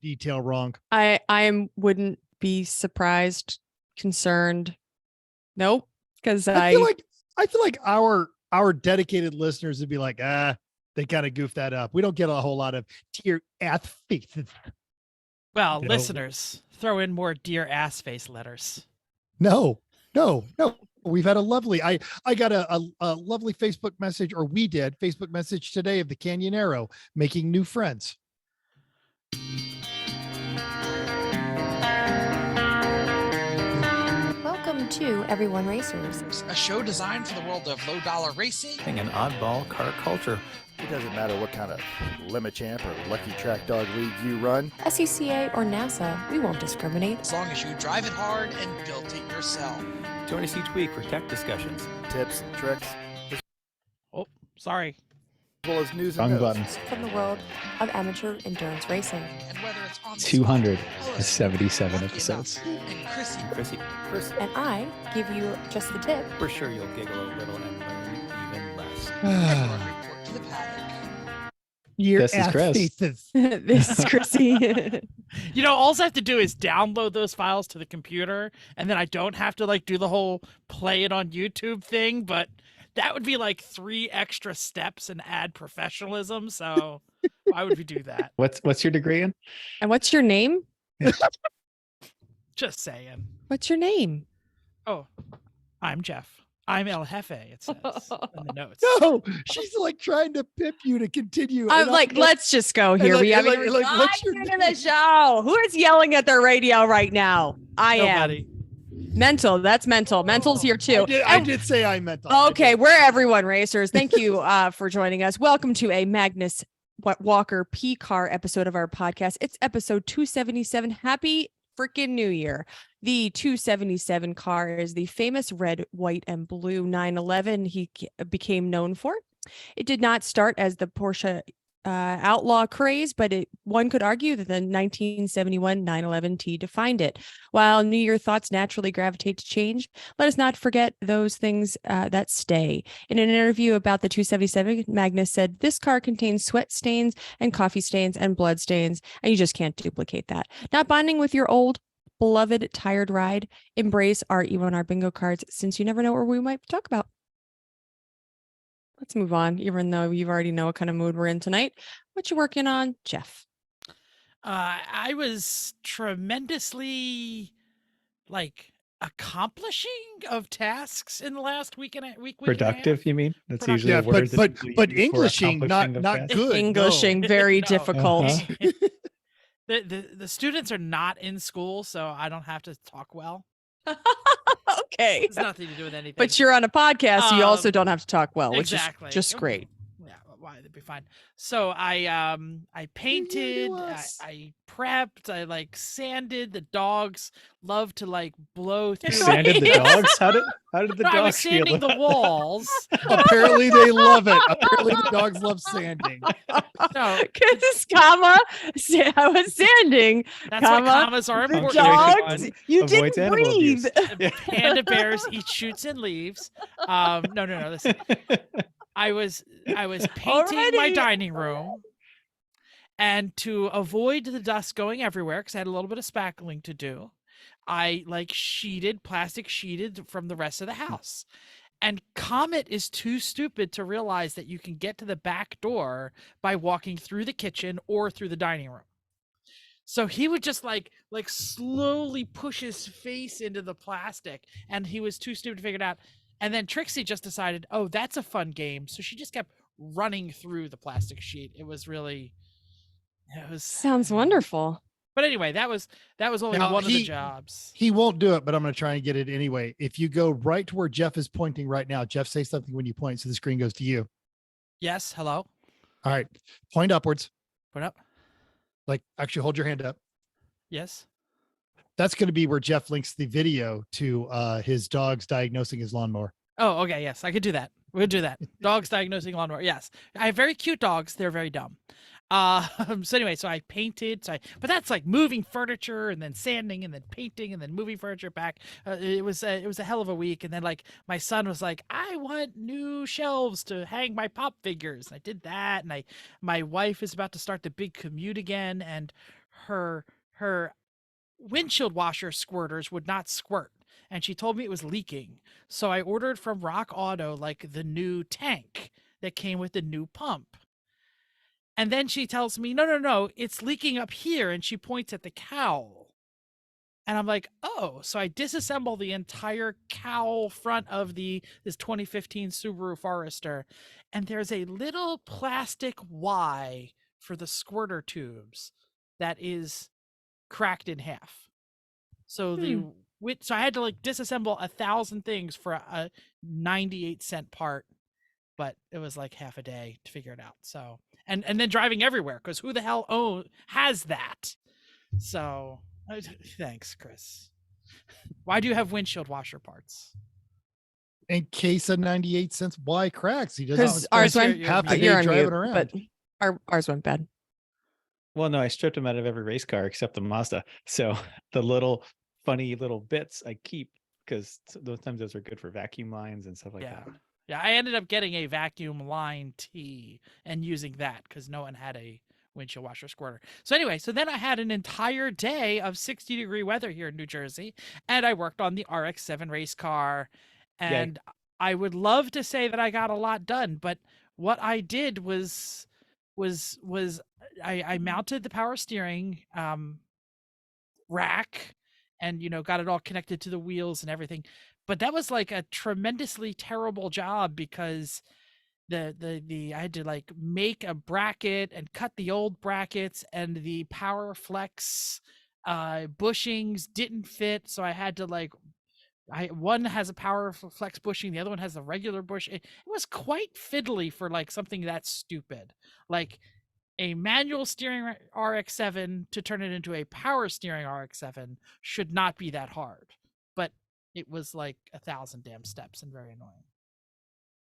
detail wrong. Wouldn't be surprised, concerned. Nope. Because I feel like our dedicated listeners would be like, they kind of goofed that up. We don't get a whole lot of dear ass faces. Well, listeners, throw in more dear ass face letters. No. We've had a lovely, I got a lovely Facebook message, or we did Facebook message today of the Canyonero making new friends. Welcome to Everyone Racers, a show designed for the world of low-dollar racing and an oddball car culture. It doesn't matter what kind of Limit Champ or Lucky Track Dog League you run. SCCA or NASA, we won't discriminate. As long as you drive it hard and build it yourself. Join us each week for tech discussions, tips, tricks. Oh, sorry. As well as news and buttons from the world of amateur endurance racing. And whether it's on 277 episodes. And Chrissy. And I give you just the tip. We're sure you'll giggle a little and learn even less. Report to the paddock. This is Chris. This is Chrissy. You know, all I have to do is download those files to the computer, and then I don't have to do the whole play it on YouTube thing, but that would be 3 extra steps and add professionalism. So why would we do that? What's your degree in? And what's your name? Just saying. What's your name? Oh, I'm Jeff. I'm El Jefe, it says in the notes. No, she's trying to pimp you to continue. I'm let's just go here. We have what's your name of the show? Who is yelling at their radio right now? Nobody. Mental. That's mental. Mental's here too. I did say I'm mental. Okay, we're Everyone Racers. Thank you for joining us. Welcome to a Magnus Walker P Car episode of our podcast. It's episode 277. Happy freaking New Year. The 277 car is the famous red, white, and blue 911 he became known for. It did not start as the Porsche outlaw craze, but one could argue that the 1971 911T defined it. While New Year thoughts naturally gravitate to change, let us not forget those things that stay. In an interview about the 277, Magnus said, "This car contains sweat stains and coffee stains and blood stains, and you just can't duplicate that. Not bonding with your old beloved tired ride? Embrace our E1R bingo cards, since you never know what we might talk about." Let's move on, even though you already know what kind of mood we're in tonight. What you working on, Jeff? I was tremendously accomplishing of tasks in the last week. Productive, you mean? That's Productive. usually a word. But Englishing, not good. Englishing, very difficult. Uh-huh. The students are not in school, so I don't have to talk well. Okay. It's nothing to do with anything. But you're on a podcast, so you also don't have to talk well, which exactly. is just great. Yeah, why that'd be fine. So I painted, I prepped, I sanded. The dogs love to blow through. You sanded the dogs? How did the dogs I was feel sanding the walls. Apparently they love it. Apparently the dogs love sanding. No, because I was sanding. that's why commas are The important. dogs, you Avoids didn't animal breathe. abuse. Panda bears eat shoots and leaves. No. Listen, I was painting my dining room, and to avoid the dust going everywhere, because I had a little bit of spackling to do, I plastic sheeted from the rest of the house. And Comet is too stupid to realize that you can get to the back door by walking through the kitchen or through the dining room. So he would just slowly push his face into the plastic, and he was too stupid to figure it out. And then Trixie just decided, oh, that's a fun game. So she just kept running through the plastic sheet. It was Sounds wonderful. But anyway, that was only one of the jobs. He won't do it, but I'm going to try and get it anyway. If you go right to where Jeff is pointing right now, Jeff, say something when you point, so the screen goes to you. Yes. Hello. All right. Point upwards. Point up. Actually hold your hand up. Yes. That's going to be where Jeff links the video to his dogs diagnosing his lawnmower. Oh, okay. Yes, I could do that. We'll do that. Dogs diagnosing lawnmower. Yes. I have very cute dogs. They're very dumb. So anyway, so I painted, but that's moving furniture and then sanding and then painting and then moving furniture back. It was a hell of a week. And then my son was like, I want new shelves to hang my pop figures. And I did that. And my wife is about to start the big commute again. And her windshield washer squirters would not squirt, and she told me it was leaking. So I ordered from Rock Auto like the new tank that came with the new pump. And then she tells me, no, it's leaking up here, and she points at the cowl. And I'm like, oh, so I disassemble the entire cowl front of this 2015 Subaru Forester, and there's a little plastic Y for the squirter tubes that is cracked in half. So so I had to like disassemble 1,000 things for a 98-cent part, but it was like half a day to figure it out. So and then driving everywhere, because who the hell has that? So thanks, Chris. Why do you have windshield washer parts? In case a 98-cent Y cracks, he Because doesn't ours spend went. half the You're day on driving mute, around. but ours went bad. Well, no, I stripped them out of every race car except the Mazda. So the little funny little bits I keep, because those times those are good for vacuum lines and stuff like that. Yeah, I ended up getting a vacuum line T and using that because no one had a windshield washer squirter. So anyway, so then I had an entire day of 60-degree weather here in New Jersey, and I worked on the RX-7 race car, and I would love to say that I got a lot done, but what I did was I mounted the power steering rack and got it all connected to the wheels and everything, but that was like a tremendously terrible job because the I had to like make a bracket and cut the old brackets, and the power flex bushings didn't fit, so I had to like one has a power flex bushing, the other one has a regular bush. It was quite fiddly for like something that stupid, like a manual steering RX-7 to turn it into a power steering RX-7 should not be that hard, but it was like 1,000 damn steps and very annoying.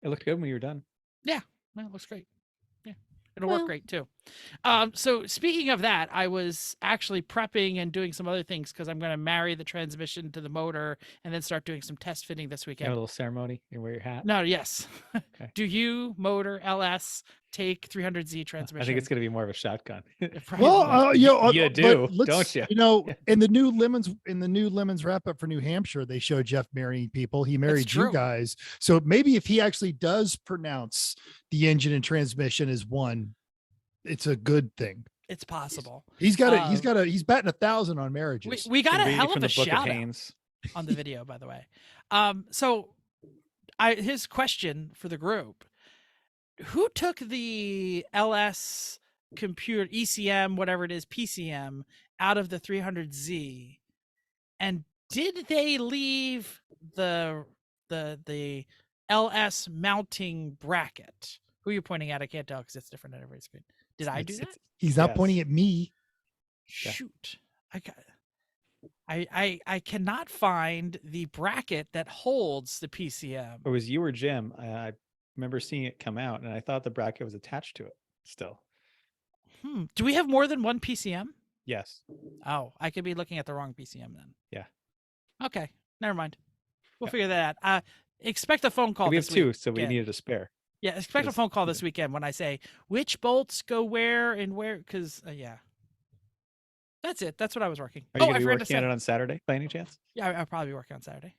It looked good when you were done. Yeah, it looks great. Yeah, it'll Well. work great too. So speaking of that, I was actually prepping and doing some other things because I'm going to marry the transmission to the motor and then start doing some test fitting this You weekend. have a little ceremony. You wear your hat. No, yes. Okay. Do you, motor, LS, take 300Z transmission? I think it's going to be more of a shotgun. Well, You do, but don't you? In the new lemons wrap up for New Hampshire, they show Jeff marrying people. He married you true. guys, so maybe if he actually does pronounce the engine and transmission as one, it's a good thing. It's possible. He's batting 1,000 on marriages. We got a Read hell from of a the Book of shout out Haynes. on the video, by the way. So his question for the group: who took the LS computer ECM, whatever it is, PCM, out of the 300Z, and did they leave the LS mounting bracket? Who are you pointing at? I can't tell because it's different on every screen. Did I do that? He's not Yes. pointing at me. Yeah. Shoot. I cannot find the bracket that holds the PCM. It was you or Jim. I remember seeing it come out, and I thought the bracket was attached to it still. Do we have more than one PCM? Yes. Oh, I could be looking at the wrong PCM then. Yeah. Okay, never mind. We'll Yeah. figure that out. Expect a phone call. We have this two, so we weekend. needed a spare. Yeah, expect a Because- phone call this weekend when I say which bolts go where and where. Because yeah, that's it. That's what I was working. Are you I going to be forgot to working on say. it on Saturday by any chance? Yeah, I'll probably be working on Saturday.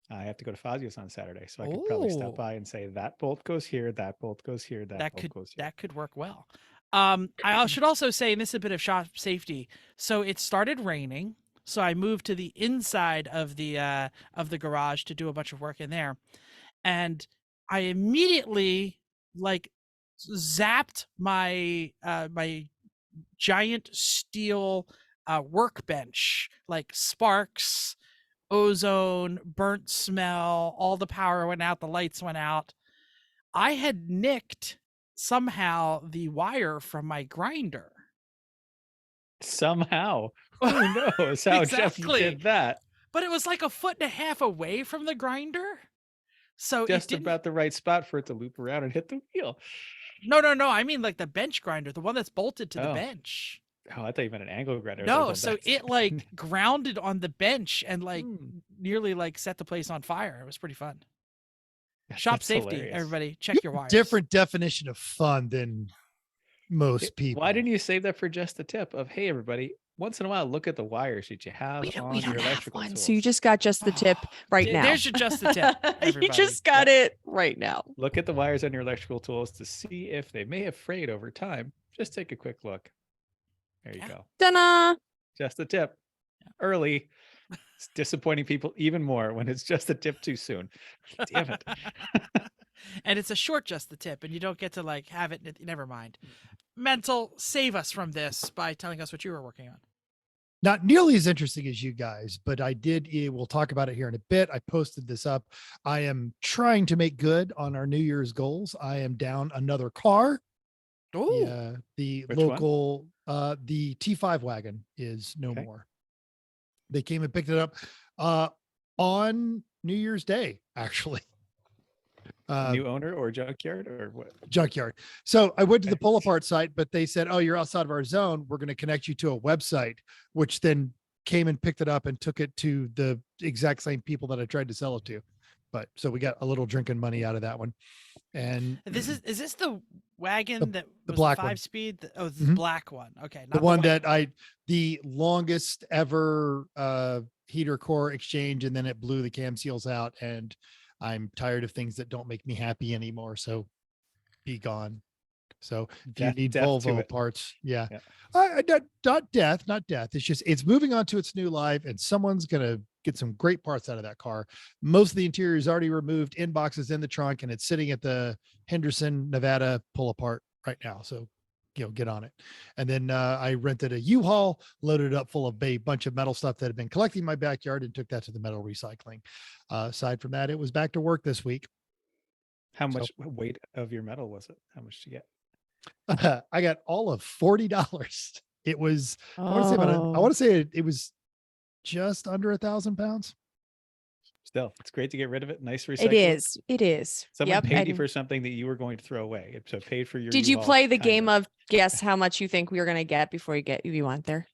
I have to go to Fazio's on Saturday, so I could probably Oh. stop by and say that bolt goes here, that bolt goes here, that bolt goes here. That could work well. I should also say, and this is a bit of shop safety. So it started raining, so I moved to the inside of the garage to do a bunch of work in there, and I immediately like zapped my my giant steel workbench, like sparks, ozone, burnt smell, all the power went out, the lights went out. I had nicked somehow the wire from my grinder. Somehow. Who knows how Jeff Exactly. did that? But it was like 1.5 feet away from the grinder. So it Just didn't... about the right spot for it to loop around and hit the wheel. No. I mean like the bench grinder, the one that's bolted to the Oh. bench. Oh, I thought you meant an angle grinder. No, so it like grounded on the bench and like nearly like set the place on fire. It was pretty fun. Shop That's safety, hilarious. everybody. Check your wires. Different definition of fun than most people. Why didn't you save that for just the tip of, hey, everybody, once in a while, look at the wires that you have We on don't your have electrical one, tools. so you just got just the tip right now. There's your just the tip. you Everybody. just got it right now. Look at the wires on your electrical tools to see if they may have frayed over time. Just take a quick look. There you Yeah. go. Ta-da! Just the tip. Early. It's disappointing people even more when it's just a tip too soon. Damn it. And it's a short just the tip, and you don't get to like have it. Never mind. Mental, save us from this by telling us what you were working on. Not nearly as interesting as you guys, but I did. We'll talk about it here in a bit. I posted this up. I am trying to make good on our New Year's goals. I am down another car. Oh, Yeah, the Which one? local, the T5 wagon is no Okay. more. They came and picked it up on New Year's Day, actually. New owner or junkyard or what? Junkyard. So I went to the Okay. pull apart site, but they said, "Oh, you're outside of our zone. We're going to connect you to a website," which then came and picked it up and took it to the exact same people that I tried to sell it to. But so we got a little drinking money out of that one. And is this the wagon that the was black the one. 5-speed? Oh, the Mhm. black one. Okay, the not one white that the longest ever heater core exchange, and then it blew the cam seals out, and I'm tired of things that don't make me happy anymore. So be gone. So if you need Death to Volvo it. parts, yeah. Yeah. Not death. It's just, it's moving on to its new life, and someone's going to get some great parts out of that car. Most of the interior is already removed, in boxes in the trunk, and it's sitting at the Henderson, Nevada pull apart right now. So, get on it. And then I rented a U-Haul, loaded it up full of a bunch of metal stuff that had been collecting in my backyard, and took that to the metal recycling. Aside from that, it was back to work this week. How So- much weight of your metal was it? How much did you get? I got all of $40. It was, I want Oh. to say it was just under 1,000 pounds. Still, it's great to get rid of it. Nice recycle. It is. It is. Someone Yep. paid you and for something that you were going to throw away. So paid for your. did you U-Haul, play the kind game of guess how much you think we were going to get before you went there?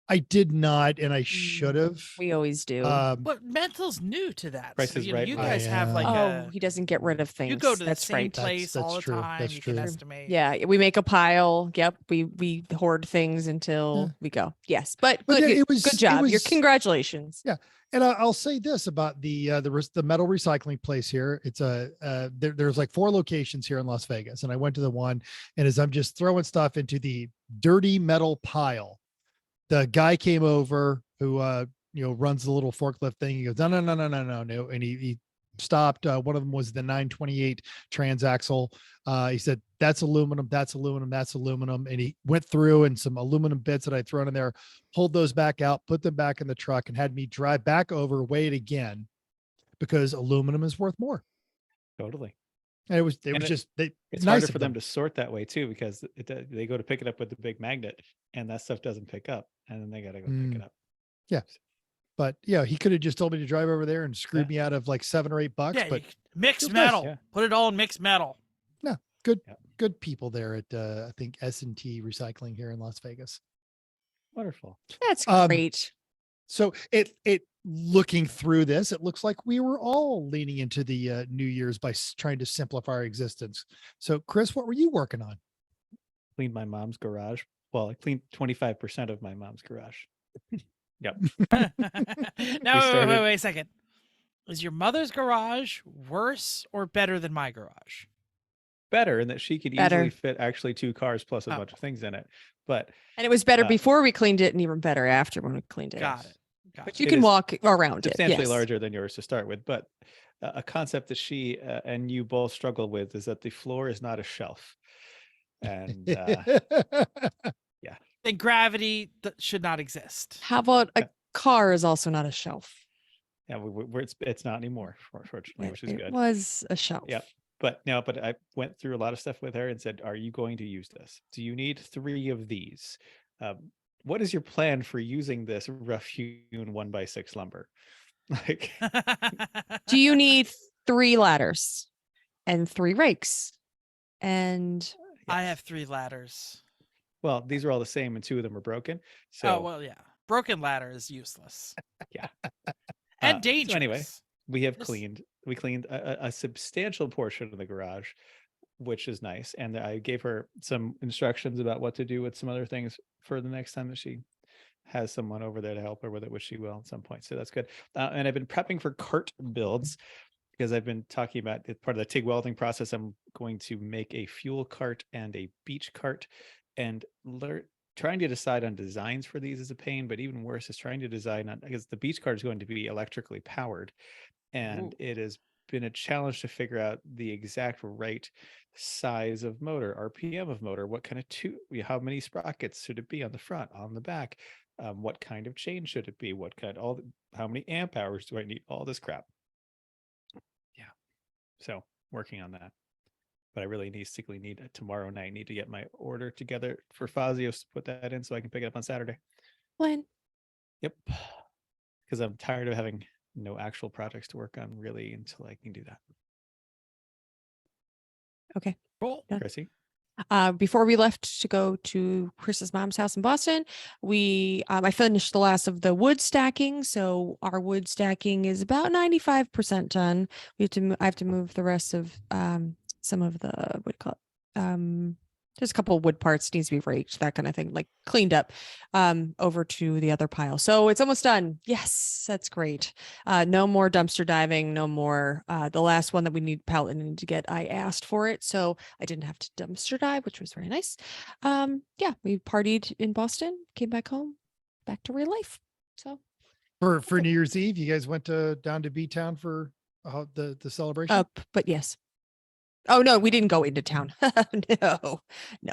I did not, and I should have. We always do. But mental's new to that. Price So, is you know, Right you one. guys have like oh, he doesn't get rid of things. you go to the That's same right. place That's all the true. time. That's You can true. estimate. Yeah, we make a pile. Yep, we hoard things until we go. Yes, but But good, it was- good it job. Your was- congratulations. Yeah. And I'll say this about the metal recycling place here. It's there's like 4 locations here in Las Vegas, and I went to the one, and as I'm just throwing stuff into the dirty metal pile, the guy came over who runs the little forklift thing. He goes, no, and he stopped. One of them was the 928 transaxle. He said, that's aluminum, that's aluminum, that's aluminum. And he went through, and some aluminum bits that I'd thrown in there, pulled those back out, put them back in the truck, and had me drive back over, weigh it again, because aluminum is worth more. Totally. And it was And just, It's nice harder of for them to sort that way too, because they go to pick it up with the big magnet, and that stuff doesn't pick up, and then they got to go pick it up. Yeah. But yeah, he could have just told me to drive over there and screwed me out of like $7 or $8. Yeah, But mixed It was nice, metal. yeah. Put it all in mixed metal. good people there at I think S&T Recycling here in Las Vegas. Wonderful. That's Um, great. So it looking through this, it looks like we were all leaning into the New Year's by trying to simplify our existence. So Chris, what were you working on? Cleaned my mom's garage. Well, I cleaned 25% of my mom's garage. Yep. Now, started- wait a second. Is your mother's garage worse or better than my garage? Better in that she could Better. easily fit actually 2 cars plus a Oh. bunch of things in it. But And it was better uh, before we cleaned it, and even better after when we cleaned it. Got it. Got But it. you It can is walk around it. substantially Yes. larger than yours to start with. But a concept that she and you both struggle with is that the floor is not a shelf. And Then gravity should not exist. How about a car is also not a shelf? yeah, it's not anymore, fortunately, which is It good. was a shelf. Yep. But I went through a lot of stuff with her and said, are you going to use this? Do you need 3 of these? What is your plan for using this rough hewn 1x6 lumber? Like, Do you need 3 ladders and 3 rakes? And I have 3 ladders. well, these are all the same and 2 of them are broken. So Oh, well, yeah. Broken ladder is useless. Yeah. And So dangerous. anyway, we Just- cleaned a substantial portion of the garage, which is nice. And I gave her some instructions about what to do with some other things for the next time that she has someone over there to help her with it, which she will at some point. So that's good. And I've been prepping for cart builds because I've been talking about part of the TIG welding process. I'm going to make a fuel cart and a beach cart, and trying to decide on designs for these is a pain, but even worse is trying to design on, because the beach cart is going to be electrically powered, and it has been a challenge to figure out the exact right size of motor, RPM of motor, what kind of how many sprockets should it be on the front, on the back, what kind of chain should it be, how many amp hours do I need, all this crap. Yeah, so working on that. But I really need tomorrow night, need to get my order together for Fazios to put that in so I can pick it up on Saturday. When? Yep. Because I'm tired of having no actual projects to work on really until I can do that. Okay. Cool. Done. Chrissy? Before we left to go to Chris's mom's house in Boston, I finished the last of the wood stacking. So our wood stacking is about 95% done. I have to move the rest of some of the what do you call it? There's a couple of wood parts needs to be raked, that kind of thing, like cleaned up, over to the other pile. So it's almost done. Yes, that's great. No more dumpster diving. No more. The last one that we need pallet needed to get, I asked for it, so I didn't have to dumpster dive, which was very nice. Yeah, we partied in Boston, came back home, back to real life. So For New Year's Eve, you guys went down to B Town for the celebration. But yes. Oh no, we didn't go into town. No.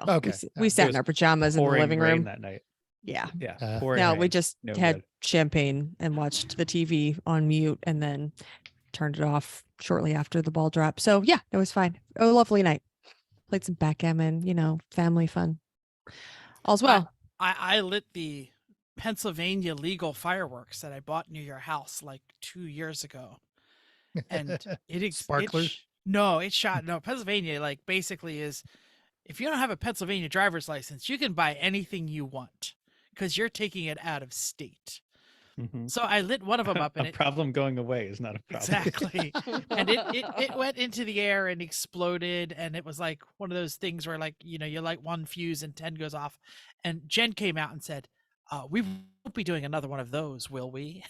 Okay. We sat in was our pajamas in the Pouring living rain room. that night. Yeah. Yeah. pouring No, rain. we just No had good. champagne and watched the TV on mute and then turned it off shortly after the ball dropped. So yeah, it was fine. A lovely night. Played some backgammon, family fun. All's well. I lit the Pennsylvania legal fireworks that I bought near your house like 2 years ago, and Sparklers? Pennsylvania like basically is, if you don't have a Pennsylvania driver's license, you can buy anything you want because you're taking it out of state. Mhm. So I lit one of them up, and A problem going away is not a problem. exactly, and it went into the air and exploded, and it was like one of those things where, like, you light one fuse and 10 goes off, and Jen came out and said, "We won't be doing another one of those, will we?"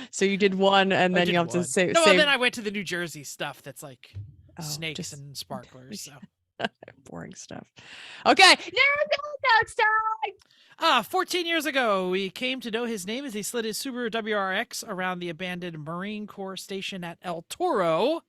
So you did one and I then did you have to one. say, No, and then I went to the New Jersey stuff that's like snakes just and sparklers. So. boring stuff. Okay. Now it's time. 14 years ago, we came to know his name as he slid his Subaru WRX around the abandoned Marine Corps station at El Toro.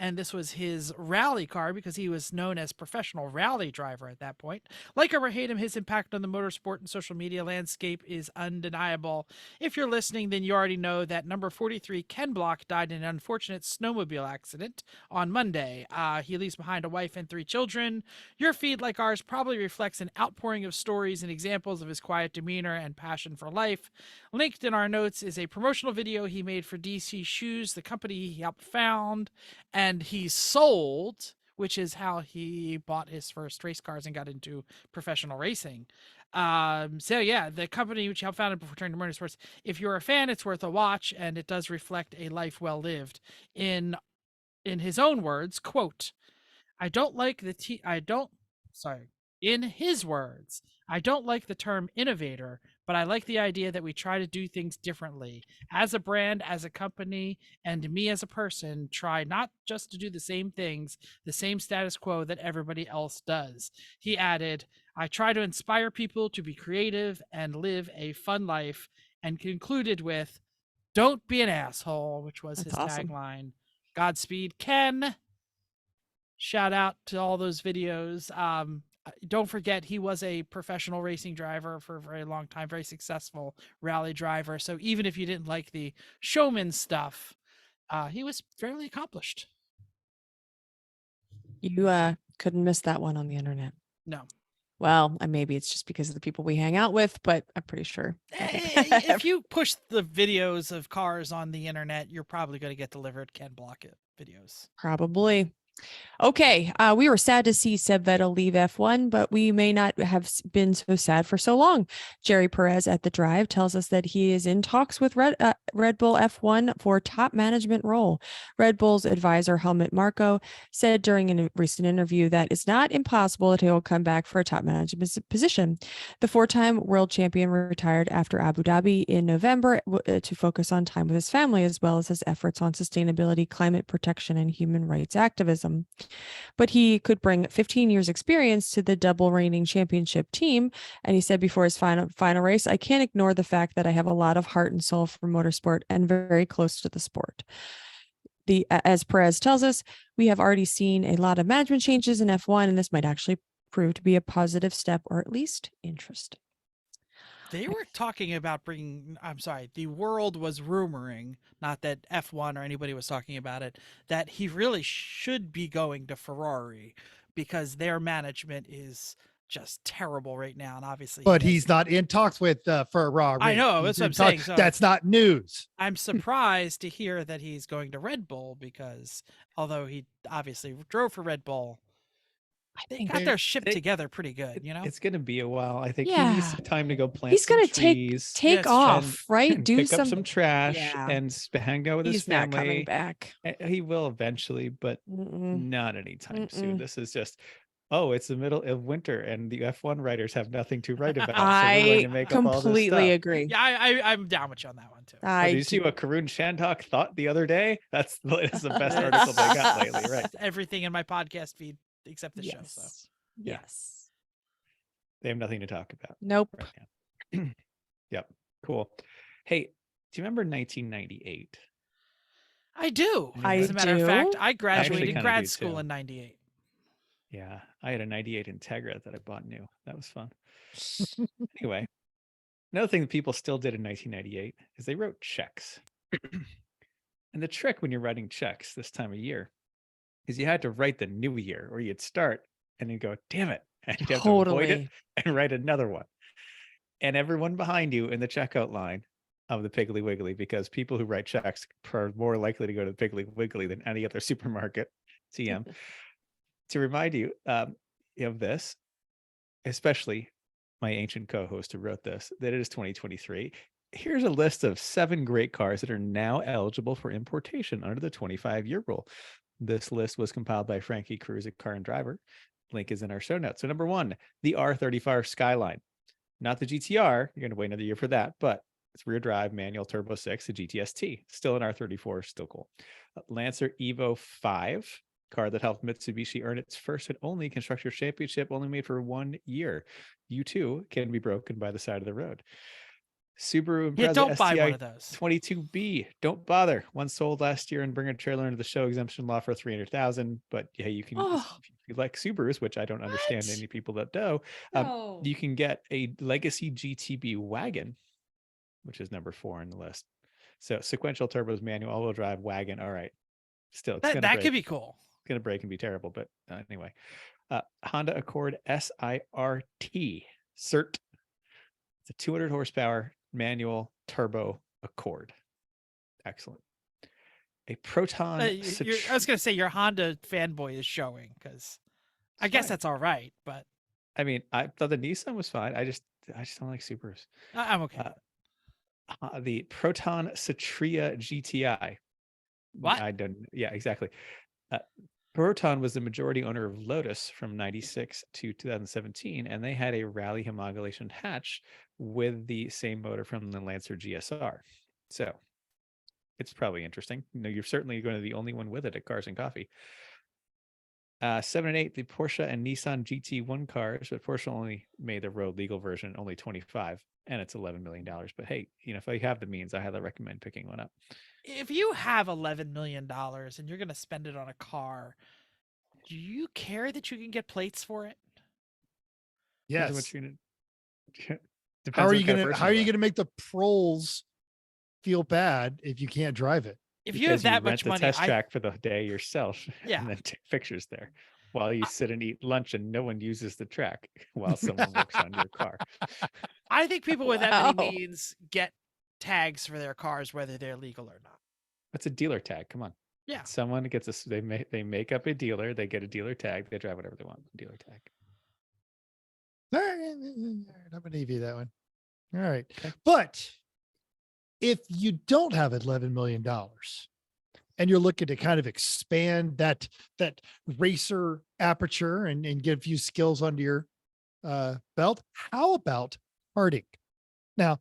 And this was his rally car because he was known as professional rally driver at that point. Like or hate him, his impact on the motorsport and social media landscape is undeniable. If you're listening, then you already know that number 43 Ken Block died in an unfortunate snowmobile accident on Monday. He leaves behind a wife and 3 children. Your feed, like ours, probably reflects an outpouring of stories and examples of his quiet demeanor and passion for life. Linked in our notes is a promotional video he made for DC Shoes, the company he helped found, and he sold, which is how he bought his first race cars and got into professional racing. So yeah, the company which he helped found before turning to motorsports. If you're a fan, it's worth a watch, and it does reflect a life well lived. In his own words, quote, in his words, I don't like the term innovator, but I like the idea that we try to do things differently. As a brand, as a company, and me as a person, try not just to do the same things, the same status quo that everybody else does. He added, I try to inspire people to be creative and live a fun life, and concluded with, don't be an asshole, which was That's his awesome. tagline. Godspeed, Ken. Shout out to all those videos. Don't forget, he was a professional racing driver for a very long time, very successful rally driver. So even if you didn't like the showman stuff, he was fairly accomplished. You couldn't miss that one on the internet. No. Well, maybe it's just because of the people we hang out with, but I'm pretty sure. If you push the videos of cars on the internet, you're probably going to get delivered Ken Block videos. Probably. Okay, we were sad to see Seb Vettel leave F1, but we may not have been so sad for so long. Jerry Perez at The Drive tells us that he is in talks with Red Bull F1 for a top management role. Red Bull's advisor Helmut Marko said during a recent interview that it's not impossible that he will come back for a top management position. The four-time world champion retired after Abu Dhabi in November to focus on time with his family, as well as his efforts on sustainability, climate protection, and human rights activism. But he could bring 15 years experience to the double reigning championship team. And he said before his final race, I can't ignore the fact that I have a lot of heart and soul for motorsport and very close to the sport. As Perez tells us, we have already seen a lot of management changes in F1, and this might actually prove to be a positive step, or at least interesting. They were talking about bringing, I'm sorry, the world was rumoring, not that F1 or anybody was talking about it, that he really should be going to Ferrari because their management is just terrible right now. And obviously, But he's not in talks with Ferrari. I know, He's that's what in I'm saying. talks- So That's not news. I'm surprised to hear that he's going to Red Bull because although he obviously drove for Red Bull, they got their ship together pretty good, you know? It's going to be a while. I think he Yeah. needs some time to go plant He's going to some trees. take Yes, off, right? and Do pick some up some trash Yeah. and hang out with his He's not coming family. back. He will eventually, but Mm-mm. not anytime soon. Mm-mm. This is just, oh, it's the middle of winter and the F1 writers have nothing to write about. So we're I going to make up all this completely stuff. agree. Yeah, I'm down with you on that one too. Oh, did you see what Karun Shandok thought the other day? That's the best article they got lately, right? Everything in my podcast feed except the show. So Yeah. Yes. They have nothing to talk about. Nope. Right now. Yep. Cool. Hey, do you remember 1998? I do. I As a matter of fact, do. I graduated kinda grad do, school too. in '98. Yeah, I had a 98 Integra that I bought new. That was fun. Anyway, another thing that people still did in 1998 is they wrote checks. And the trick when you're writing checks this time of year is you had to write the new year, or you'd start and then go, damn it. And you'd have to avoid it Totally. and write another one. And everyone behind you in the checkout line of the Piggly Wiggly, because people who write checks are more likely to go to the Piggly Wiggly than any other supermarket, TM, to remind you of this, especially my ancient co-host who wrote this, that it is 2023. Here's a list of 7 great cars that are now eligible for importation under the 25-year rule. This list was compiled by Frankie Cruz at Car and Driver. Link is in our show notes. So number 1, the R35 Skyline. Not the GTR. You're going to wait another year for that, but it's rear drive, manual, turbo 6, the GTS-T. Still an R34, still cool. Lancer Evo 5, car that helped Mitsubishi earn its first and only Constructors' Championship, only made for 1 year. You too can be broken by the side of the road. Subaru Impreza Yeah, don't buy STI one of those. 22B. Don't bother. One sold last year and bring a trailer into the show exemption law for 300,000. But yeah, you can, Oh. if you like Subarus, which I don't understand What? any people that do. No. You can get a Legacy GTB wagon, which is number 4 on the list. So sequential turbos, manual, all-wheel drive wagon. All right, still it's gonna That break. could be cool. It's gonna break and be terrible, but anyway. Honda Accord SIRT CERT. It's a 200 horsepower manual turbo Accord. Excellent. A Proton. I was gonna say your Honda fanboy is showing because I guess that's all right, but I mean, I thought the Nissan was fine. I just don't like Subarus. I'm okay. The Proton Satria GTI. What? I don't. Yeah, exactly. Proton was the majority owner of Lotus from 96 to 2017, and they had a rally homologation hatch with the same motor from the Lancer GSR. So it's probably interesting. You know, you're certainly going to be the only one with it at Cars and Coffee. 7 and 8, the Porsche and Nissan GT1 cars, but Porsche only made the road legal version, only 25, and it's $11 million. But hey, you know, if you have the means, I highly recommend picking one up. If you have $11 million and you're going to spend it on a car, do you care that you can get plates for it? Depends on Yes. what you're gonna- How are depends you what kind of gonna person How are you are. gonna make the proles feel bad if you can't drive it? If you have Because that rent much the money, test track for the day yourself, Yeah. and then take pictures there while you sit and eat lunch, and no one uses the track while someone works on your car. I think people with that Wow. many means get tags for their cars, whether they're legal or not. That's a dealer tag. Come on. Yeah. Someone gets they make up a dealer, they get a dealer tag, they drive whatever they want with the dealer tag. All right, I'm gonna give you that one. All right. Okay. But if you don't have $11 million and you're looking to kind of expand that racer aperture and get a few skills under your belt, how about karting? Now,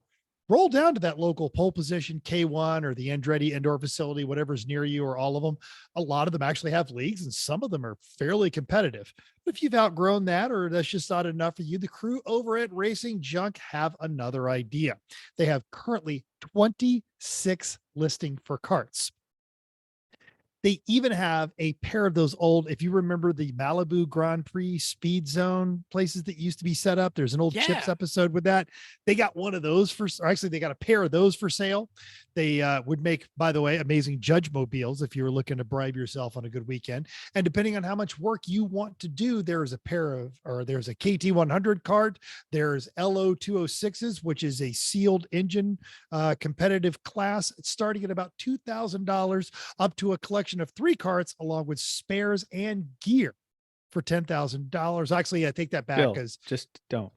roll down to that local pole position K1 or the Andretti indoor facility, whatever's near you, or all of them. A lot of them actually have leagues, and some of them are fairly competitive. But if you've outgrown that, or that's just not enough for you, the crew over at Racing Junk have another idea. They have currently 26 listing for karts. They even have a pair of those old, if you remember the Malibu Grand Prix speed zone places that used to be set up, there's an old Chips Yeah. episode with that. They got one of those or actually they got a pair of those for sale. They would make, by the way, amazing judge mobiles if you were looking to bribe yourself on a good weekend. And depending on how much work you want to do, there's a there's a KT100 kart, there's LO206s, which is a sealed engine competitive class. It's starting at about $2,000 up to a collection of 3 karts along with spares and gear for $10,000. Actually, I take that back Bill, because just don't.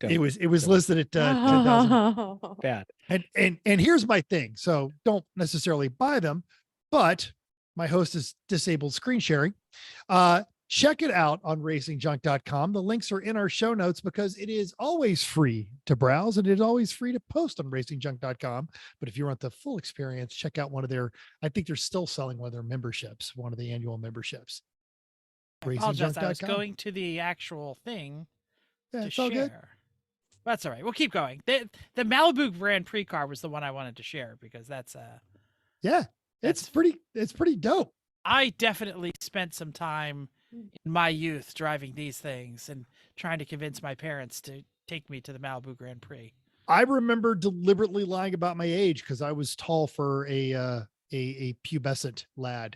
it was don't. listed at 10,000. Bad. And here's my thing. So don't necessarily buy them, but my host is disabled screen sharing. Check it out on racingjunk.com. The links are in our show notes because it is always free to browse and it is always free to post on racingjunk.com. But if you want the full experience, check out one of their, I think they're still selling one of their memberships, one of the annual memberships. I apologize. I was racingjunk.com. going to the actual thing Yeah, to it's all share. good. That's all right. We'll keep going. The Malibu Grand Prix car was the one I wanted to share because that's Yeah, it's pretty dope. I definitely spent some time in my youth driving these things and trying to convince my parents to take me to the Malibu Grand Prix. I remember deliberately lying about my age because I was tall for a pubescent lad,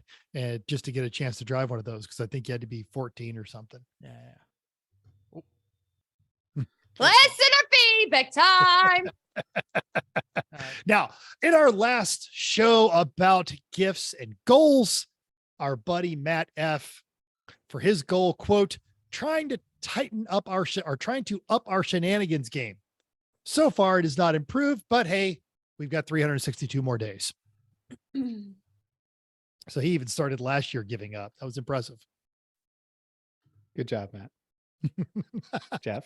just to get a chance to drive one of those because I think you had to be 14 or something. Yeah. Listener feedback time. Now, in our last show about gifts and goals, our buddy Matt F, for his goal, quote, trying to up our shenanigans game. So far, it has not improved, but hey, we've got 362 more days. So he even started last year giving up. That was impressive. Good job, Matt. Jeff.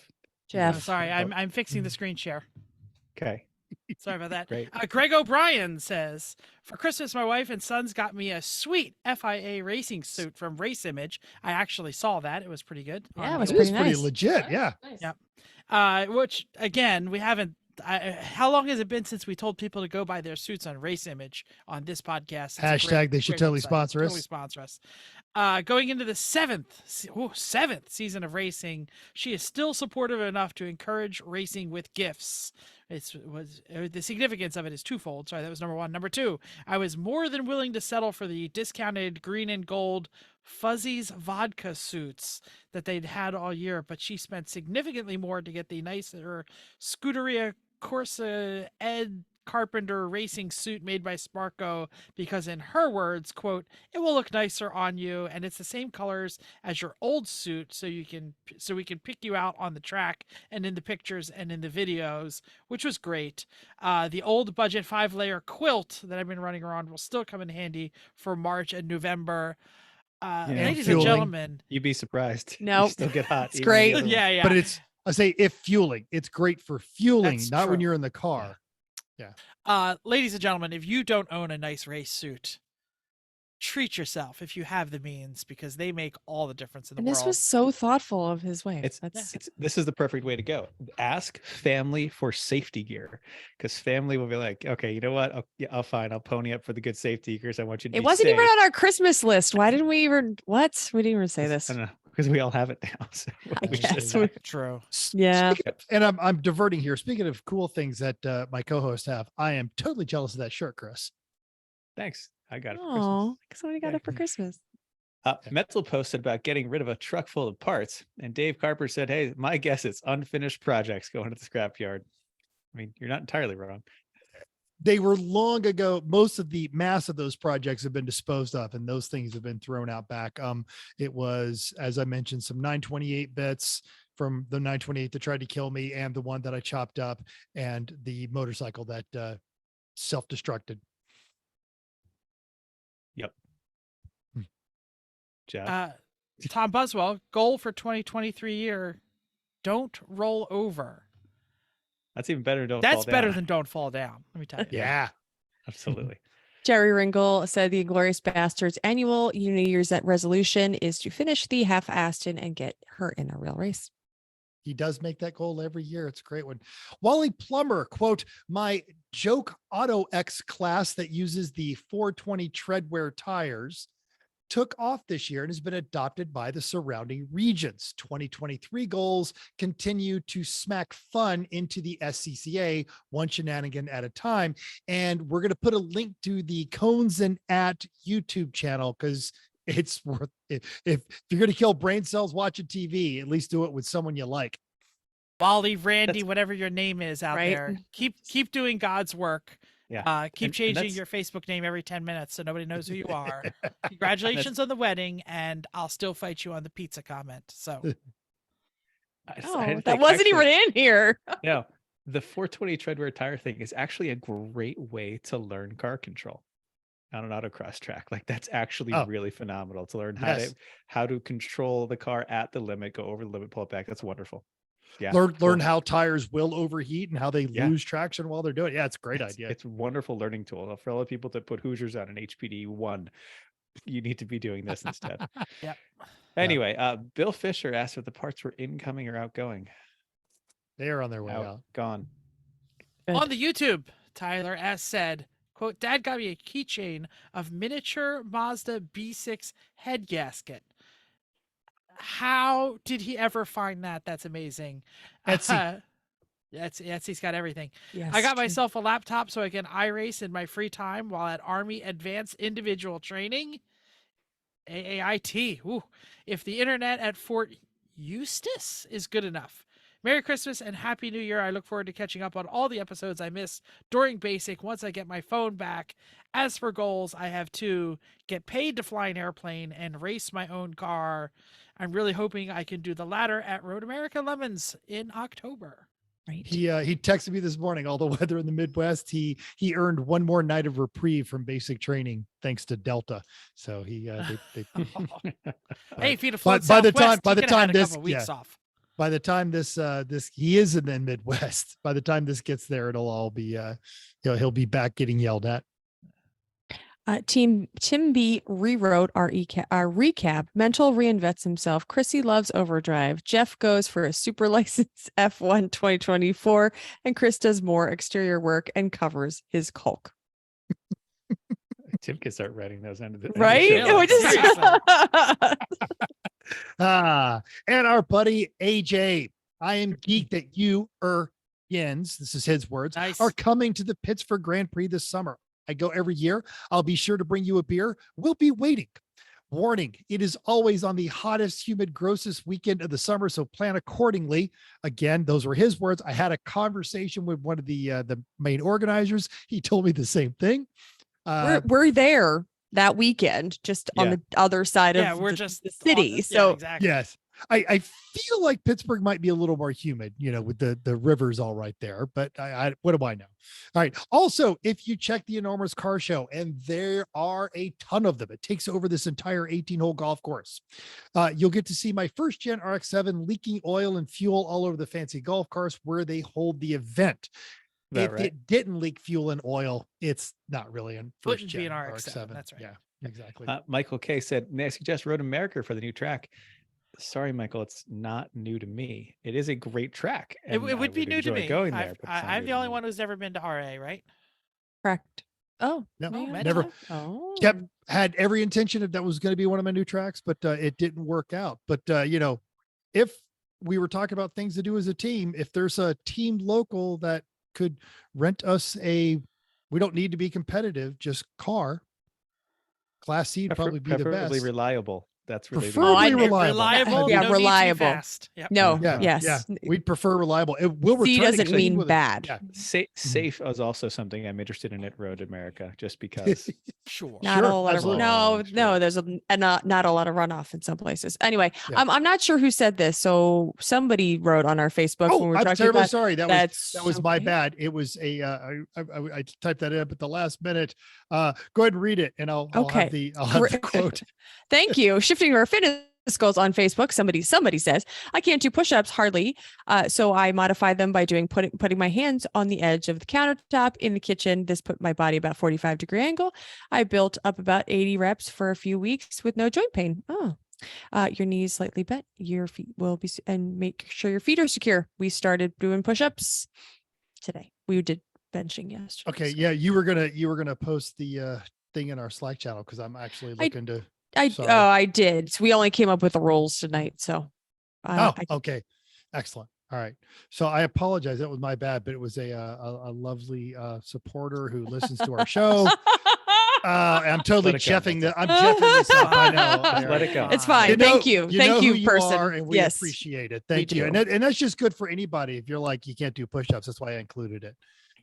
Oh, sorry, I'm fixing the screen share. Okay. Sorry about that. Great. Greg O'Brien says, for Christmas, my wife and sons got me a sweet FIA racing suit from Race Image. I actually saw that. It was pretty good. Yeah, it on was It the- is pretty pretty nice. legit. Yeah. Yep. Which, again, we haven't. How long has it been since we told people to go buy their suits on Race Image on this podcast? It's a Hashtag they should great totally website. sponsor us. Totally sponsor us. Going into the seventh season of racing, she is still supportive enough to encourage racing with gifts. The significance of it is twofold. Sorry, that was number one. Number two, I was more than willing to settle for the discounted green and gold Fuzzy's vodka suits that they'd had all year, but she spent significantly more to get the nicer Scuderia Corsa Ed Carpenter racing suit made by Sparco because, in her words, quote, it will look nicer on you and it's the same colors as your old suit, so we can pick you out on the track and in the pictures and in the videos, which was great. The old budget 5-layer quilt that I've been running around will still come in handy for March and November. Ladies and fueling. gentlemen, You'd be surprised. You Nope. still get hot. It's even in the great. other one. yeah. But I say if fueling, it's great for fueling, That's not when true. you're in the car. Ladies and gentlemen, if you don't own a nice race suit, treat yourself if you have the means, because they make all the difference in the And world. this was so thoughtful of his wife. This is the perfect way to go. Ask family for safety gear, because family will be like, okay, you know what? I'll fine. I'll pony up for the good safety gears. I want you to It be wasn't even safe. on our Christmas list. Why didn't we even what? We didn't even say this. I don't know, because we all have it now. So I we guess just- we- True. Yeah. And I'm diverting here. Speaking of cool things that my co-hosts have, I am totally jealous of that shirt, Chris. Thanks. I got it for Christmas. Oh, somebody got Yeah. it for Christmas. Metzel posted about getting rid of a truck full of parts, and Dave Carper said, hey, my guess it's unfinished projects going to the scrapyard. I mean, you're not entirely wrong. they were long ago. Most of the mass of those projects have been disposed of, and those things have been thrown out back. It was, as I mentioned, some 928 bits from the 928 that tried to kill me, and the one that I chopped up, and the motorcycle that self-destructed. Yep. Hmm. Jeff. Tom Buswell, goal for 2023 year: don't roll over. That's even better. That's better than don't fall down. Let me tell you. Yeah. Absolutely. Jerry Ringle said the Inglorious Bastards annual New Year's resolution is to finish the half Aston and get her in a real race. He does make that goal every year. It's a great one. Wally Plummer, quote, my joke Auto X class that uses the 420 treadwear tires took off this year and has been adopted by the surrounding regions. 2023 goals continue to smack fun into the SCCA, one shenanigan at a time. And we're going to put a link to the Cones and At YouTube channel, because it's worth it. If you're going to kill brain cells watching TV, at least do it with someone you like. Wally, Randy, whatever your name is out Right. there, keep doing God's work. Yeah. Keep And changing that's- your Facebook name every 10 minutes so nobody knows who you are. Congratulations on the wedding, and I'll still fight you on the pizza comment. So Oh, that wasn't even in here. No, the 420 treadwear tire thing is actually a great way to learn car control on an autocross track. Like, that's actually really phenomenal to learn how to control the car at the limit, go over the limit, pull it back. That's wonderful. Yeah. Learn how tires will overheat and how they lose traction while they're doing it. Yeah, it's a great idea. It's a wonderful learning tool. For all the people that put Hoosiers on an HPD 1, you need to be doing this instead. Yeah. Anyway, Bill Fisher asked if the parts were incoming or outgoing. They are on their way out. Gone. on the YouTube, Tyler S said, quote, Dad got me a keychain of miniature Mazda B6 head gasket. How did he ever find that? That's amazing. Etsy. Etsy's got everything. Yes, I got true. myself a laptop so I can iRace in my free time while at Army Advanced Individual Training. AAIT. Ooh. If the internet at Fort Eustis is good enough. Merry Christmas and Happy New Year. I look forward to catching up on all the episodes I missed during basic once I get my phone back. As for goals, I have to get paid to fly an airplane and race my own car. I'm really hoping I can do the latter at Road America Lemons in October. Right. He texted me this morning, all the weather in the Midwest. He earned one more night of reprieve from basic training thanks to Delta. So he Hey, if he'd have flown by the Southwest, time he could have had a this couple weeks off. by the time this he is in the Midwest. By the time this gets there, it'll all be he'll be back getting yelled at. Tim B rewrote our recap. Mental reinvents himself. Chrissy loves overdrive. Jeff goes for a super license F1 2024, and Chris does more exterior work and covers his Hulk. Tim can start writing those end of the Right? end of the We show. just And our buddy AJ, I am geeked that you this is his words, Nice. are coming to the Pittsburgh Grand Prix this summer. I go every year. I'll be sure to bring you a beer. We'll be waiting. Warning, it is always on the hottest, humid, grossest weekend of the summer, so plan accordingly. Again, those were his words. I had a conversation with one of the main organizers. He told me the same thing. we're there that weekend, just on the other side of we're the, just the city. So exactly. Yes. I feel like Pittsburgh might be a little more humid, with the rivers all right there, but I what do I know? All right. Also, if you check the Enormous Car Show, and there are a ton of them, it takes over this entire 18-hole golf course. You'll get to see my first gen RX-7 leaking oil and fuel all over the fancy golf course where they hold the event. If it didn't leak fuel and oil, it's not really in first Wouldn't be gen an RX-7. That's right. Yeah, exactly. Michael K said, may I suggest Road America for the new track? Sorry, Michael, it's not new to me. It is a great track. It would be new to me. Going there, but it's not I'm new the to only me. one who's never been to RA, right? correct. Oh, No, yeah. never. Oh, Had every intention of that was going to be one of my new tracks, but it didn't work out. But if we were talking about things to do as a team, if there's a team local that could rent us we don't need to be competitive, just car. Class C would probably be the Preferably best. reliable. That's really Preferably the reliable. Reliable. Yeah, no need too reliable. fast. Yep. No, Yeah, yes. yeah. We'd prefer reliable. It will C return. doesn't mean bad. Yeah. Safe is also something I'm interested in at Road America, just because. Sure. Not a Sure, lot of absolutely. no. There's not a lot of runoff in some places. Anyway, Yeah. I'm not sure who said this. So somebody wrote on our Facebook when we were I'm talking terribly about sorry. That was my okay. bad. It was I typed that in up at the last minute. Go ahead and read it, and I'll have the quote. Thank you. Shifting our fitness goals on Facebook. Somebody says I can't do push-ups hardly, so I modify them by putting my hands on the edge of the countertop in the kitchen. This put my body about 45-degree angle. I built up about 80 reps for a few weeks with no joint pain. Your knees slightly bent, your feet will be, and make sure your feet are secure. We started doing push-ups today. We did benching yesterday. Okay, yeah, you were gonna post the thing in our Slack channel because I'm actually looking to. Sorry. I did. So we only came up with the rules tonight. So okay, excellent. All right, so I apologize. That was my bad, but it was a lovely supporter who listens to our show. I'm totally jeffing this up. I know. Let it go. It's fine. Thank you. Thank you, person. And we appreciate it. Thank you. And that's just good for anybody. If you're like, you can't do push-ups, that's why I included it.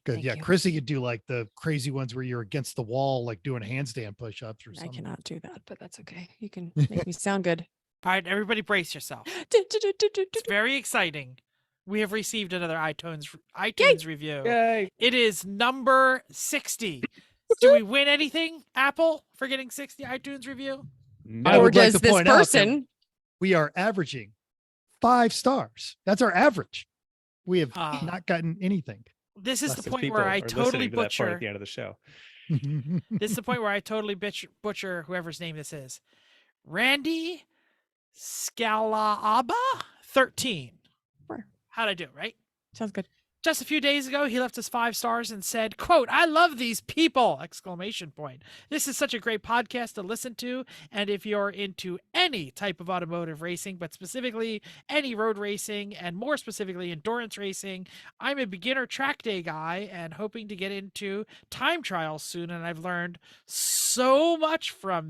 Because Thank you. Chrissy could do like the crazy ones where you're against the wall, like doing handstand push-ups or I something. cannot do that, but that's okay. You can make me sound good. All right, everybody brace yourself. It's very exciting. We have received another iTunes review. Yay. It is number 60. Do we win anything, Apple, for getting 60 iTunes review? I Or would like does to this point out that person? we are averaging 5 stars. That's our average. We have not gotten anything. This is Lots the of point people where I are totally listening to that part butcher. at the end of the show. This is the point where I totally butcher whoever's name this is. Randy Scalaaba 13. Sure. How'd I do, right? Sounds good. Just a few days ago, he left us 5 stars and said, quote, "I love these people!" Exclamation point. This is such a great podcast to listen to. And if you're into any type of automotive racing, but specifically any road racing and more specifically endurance racing, I'm a beginner track day guy and hoping to get into time trials soon. And I've learned so much for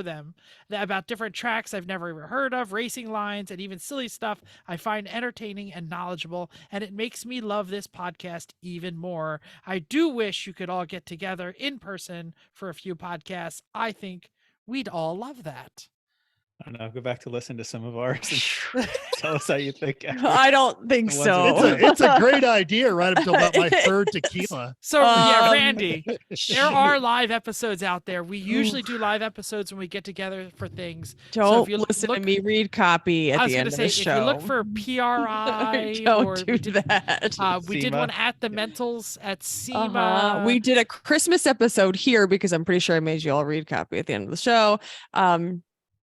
them that about different tracks I've never ever heard of, racing lines, and even silly stuff I find entertaining and knowledgeable. And it makes me love this podcast even more. I do wish you could all get together in person for a few podcasts. I think we'd all love that. I don't know. Go back to listen to some of ours and tell us how you think. I don't think The ones so. that- It's a great idea right up until about my 3rd tequila. So yeah, Um, Randy, there are live episodes out there. We usually do live episodes when we get together for things. Don't if you listen look- to me read copy at I was the going end to of say, the if show. you look for PRI, Don't or do we did, that. we did SEMA. one at the Mentals at SEMA. We did a Christmas episode here because I'm pretty sure I made you all read copy at the end of the show.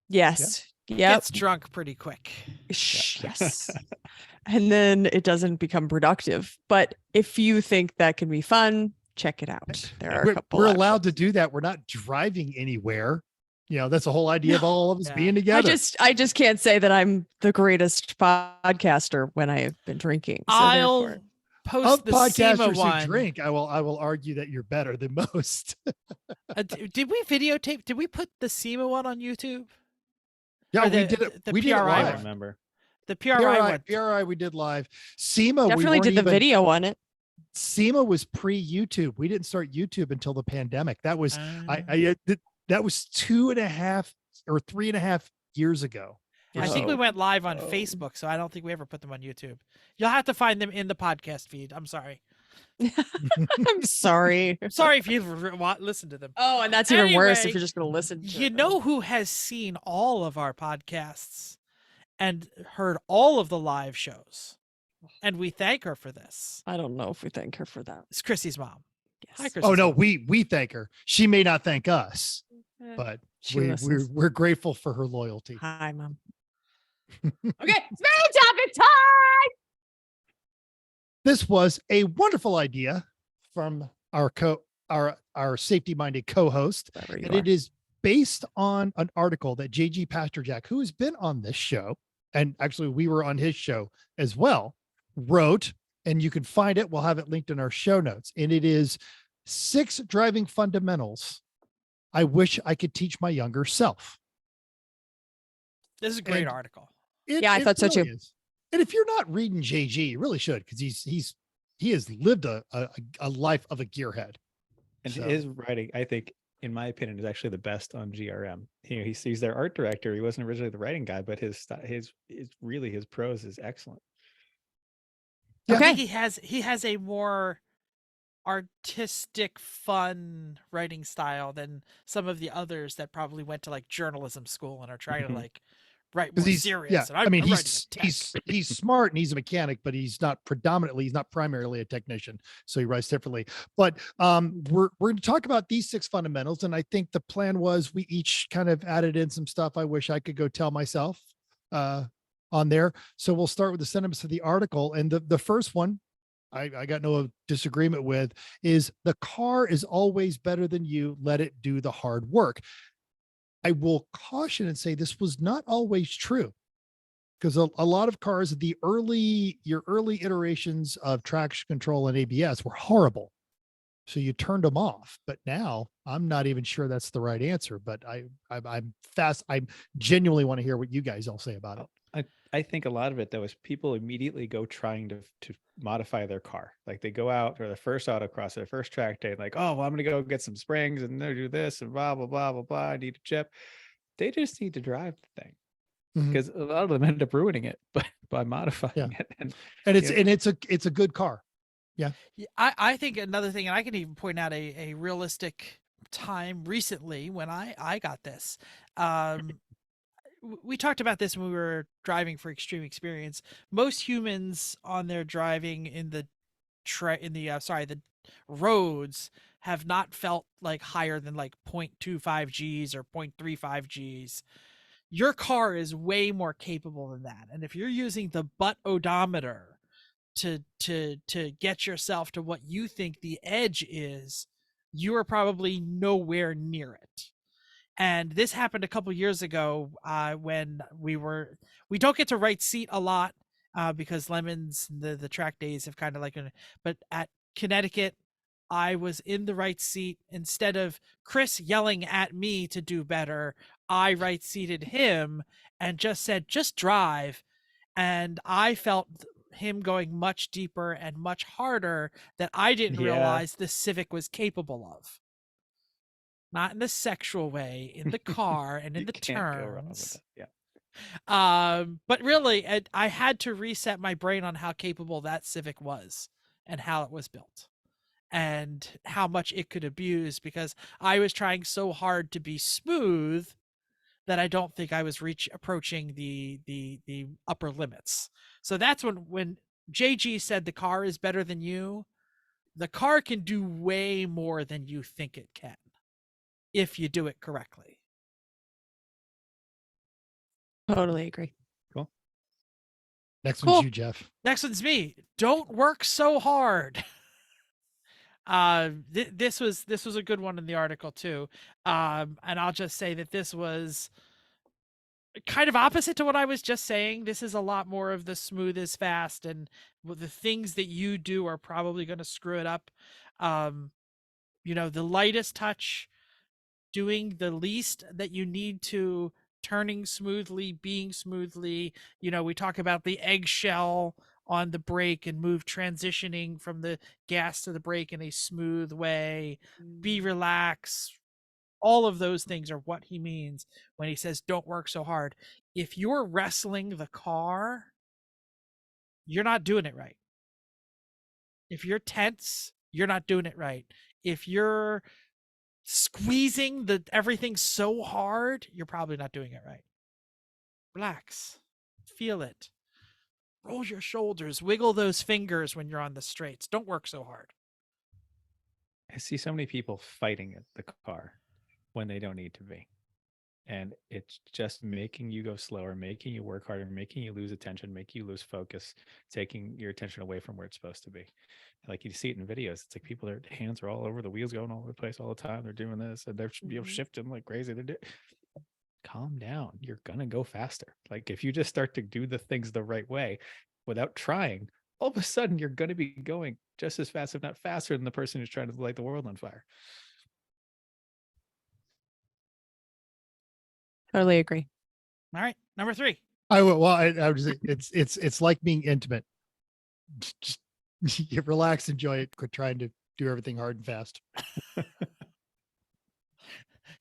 Yes. Yep. Gets drunk pretty quick. Yes. And then it doesn't become productive. But if you think that can be fun, check it out. There are a couple. We're allowed to do that. We're not driving anywhere. You know, that's the whole idea of all of us Yeah. being together. I just can't say that I'm the greatest podcaster when I have been drinking. So I'll therefore- post Of the SEMA podcasters one. who drink, I will argue that you're better than most. Did we videotape? Did we put the SEMA one on YouTube? Yeah, Or we did it. the We did it PRI I live. don't remember. The PRI one. PRI we did live. SEMA, definitely did the video on it. SEMA was pre-YouTube. We didn't start YouTube until the pandemic. That was that was 2.5 or 3.5 years ago. I think we Oh. went live on Oh. Facebook, so I don't think we ever put them on YouTube. You'll have to find them in the podcast feed. I'm sorry. I'm sorry. I'm sorry if you listen to them. Oh, and that's even worse if Anyway, you're just going to listen to You it. know who has seen all of our podcasts and heard all of the live shows? And we thank her for this. I don't know if we thank her for that. It's Chrissy's mom. Yes. Hi, Chrissy's Oh no, mom. we thank her. She may not thank us, but She we're listens. grateful for her loyalty. Hi, Mom. Okay, spelling topic time. This was a wonderful idea from our safety-minded co-host, Wherever you and are. it is based on an article that JG Pasterjack, who has been on this show, and actually we were on his show as well, wrote, and you can find it. We'll have it linked in our show notes. And it is 6 driving fundamentals I wish I could teach my younger self. This is a great And article. Yeah, I thought so too. is. And if you're not reading JG, you really should, because he has lived a life of a gearhead. And So- his writing, I think, in my opinion, is actually the best on GRM. He's their art director. He wasn't originally the writing guy, but his prose is excellent. I Okay. think he has a more artistic, fun writing style than some of the others that probably went to like journalism school and are trying to like write more Because serious. And I mean, I'm writing a text. he's smart and he's a mechanic, but he's not primarily a technician. So he writes differently. But we're going to talk about these 6 fundamentals, and I think the plan was we each kind of added in some stuff I wish I could go tell myself on there. So we'll start with the sentiments of the article, and the first one I got no disagreement with is the car is always better than you. Let it do the hard work. I will caution and say this was not always true, because a lot of cars, your early iterations of traction control and ABS were horrible. So you turned them off. But now I'm not even sure that's the right answer, but I'm fast. I genuinely want to hear what you guys all say about it. I think a lot of it though is people immediately go trying to modify their car. Like they go out for their first autocross, their first track day, like, oh, well, I'm gonna go get some springs and do this and blah blah blah blah blah. I need a chip. They just need to drive the thing, because a lot of them end up ruining it by modifying it. And it's a good car. Yeah. I think another thing, and I can even point out a realistic time recently when I got this. We talked about this when we were driving for Extreme Experience. Most humans on their driving in the roads have not felt like higher than like 0.25 Gs or 0.35 Gs. Your car is way more capable than that. And if you're using the butt odometer to get yourself to what you think the edge is, you are probably nowhere near it. And this happened a couple years ago when we don't get to right seat a lot because Lemons, the track days have kind of like, but at Connecticut, I was in the right seat. Instead of Chris yelling at me to do better, I right seated him and just said, just drive. And I felt him going much deeper and much harder that I didn't realize the Civic was capable of. Not in the sexual way, in the car and in the turns. But really, I had to reset my brain on how capable that Civic was and how it was built and how much it could abuse, because I was trying so hard to be smooth that I don't think I was approaching the upper limits. So that's when JG said the car is better than you. The car can do way more than you think it can, if you do it correctly. Totally agree. Cool. Next one's you, Jeff. Next one's me. Don't work so hard. This was a good one in the article too. And I'll just say that this was kind of opposite to what I was just saying. This is a lot more of the smooth is fast, and the things that you do are probably going to screw it up. The lightest touch, doing the least that you need to, turning smoothly, being smoothly. We talk about the eggshell on the brake and transitioning from the gas to the brake in a smooth way. Be relaxed. All of those things are what he means when he says don't work so hard. If you're wrestling the car, you're not doing it right. If you're tense, you're not doing it right. If you're squeezing everything so hard, you're probably not doing it right. Relax. Feel it. Roll your shoulders. Wiggle those fingers when you're on the straights. Don't work so hard. I see so many people fighting the car when they don't need to be. And it's just making you go slower, making you work harder, making you lose attention, making you lose focus, taking your attention away from where it's supposed to be. Like you see it in videos. It's like people, their hands are all over, the wheels going all over the place all the time. They're doing this and they're shifting like crazy. Calm down. You're going to go faster. Like if you just start to do the things the right way without trying, all of a sudden you're going to be going just as fast, if not faster, than the person who's trying to light the world on fire. Totally agree. All right. Number 3. I would say it's like being intimate. Just you relax, enjoy it, quit trying to do everything hard and fast.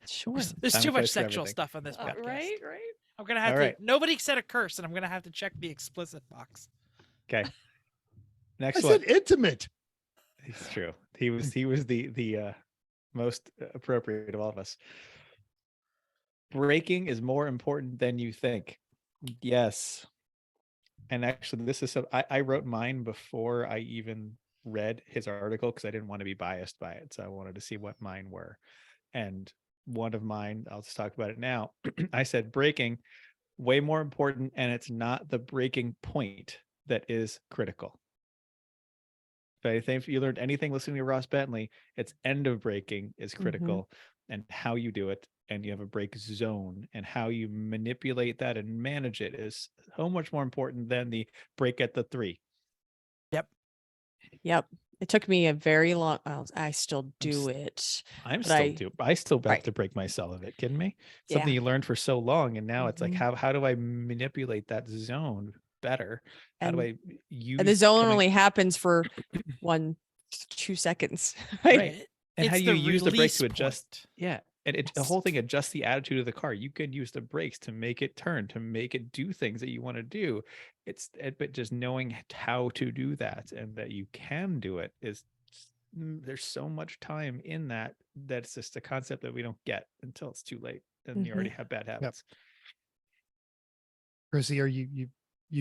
Sure. There's Time too and much place for sexual everything. stuff on this podcast. Right. I'm gonna have All to. right. Nobody said a curse, and I'm gonna have to check the explicit box. Okay. I Next one. said intimate. It's true. He was the most appropriate of all of us. Braking is more important than you think. Yes. And actually, this is so I wrote mine before I even read his article because I didn't want to be biased by it. So I wanted to see what mine were. And one of mine, I'll just talk about it now. I said braking, way more important, and it's not the braking point that is critical. But I think if you learned anything listening to Ross Bentley, it's end of braking is critical and how you do it. And you have a brake zone, and how you manipulate that and manage it is so much more important than the brake at the 3. Yep. It took me a very long. Well, I still do s- it. I still have Right. to brake myself. Of it. Kidding me? Yeah. Something you learned for so long, and now it's like, Mhm. how do I manipulate that zone better? How do And- I use And the zone coming- only happens for 1-2 seconds. Right. Right. and how It's you the use the brake release to adjust. point. Yeah. And the Yes. whole thing adjusts the attitude of the car. You can use the brakes to make it turn, to make it do things that you want to do. But just knowing how to do that and that you can do it is, there's so much time in that's just a concept that we don't get until it's too late and you already have bad habits. Chrissy, are you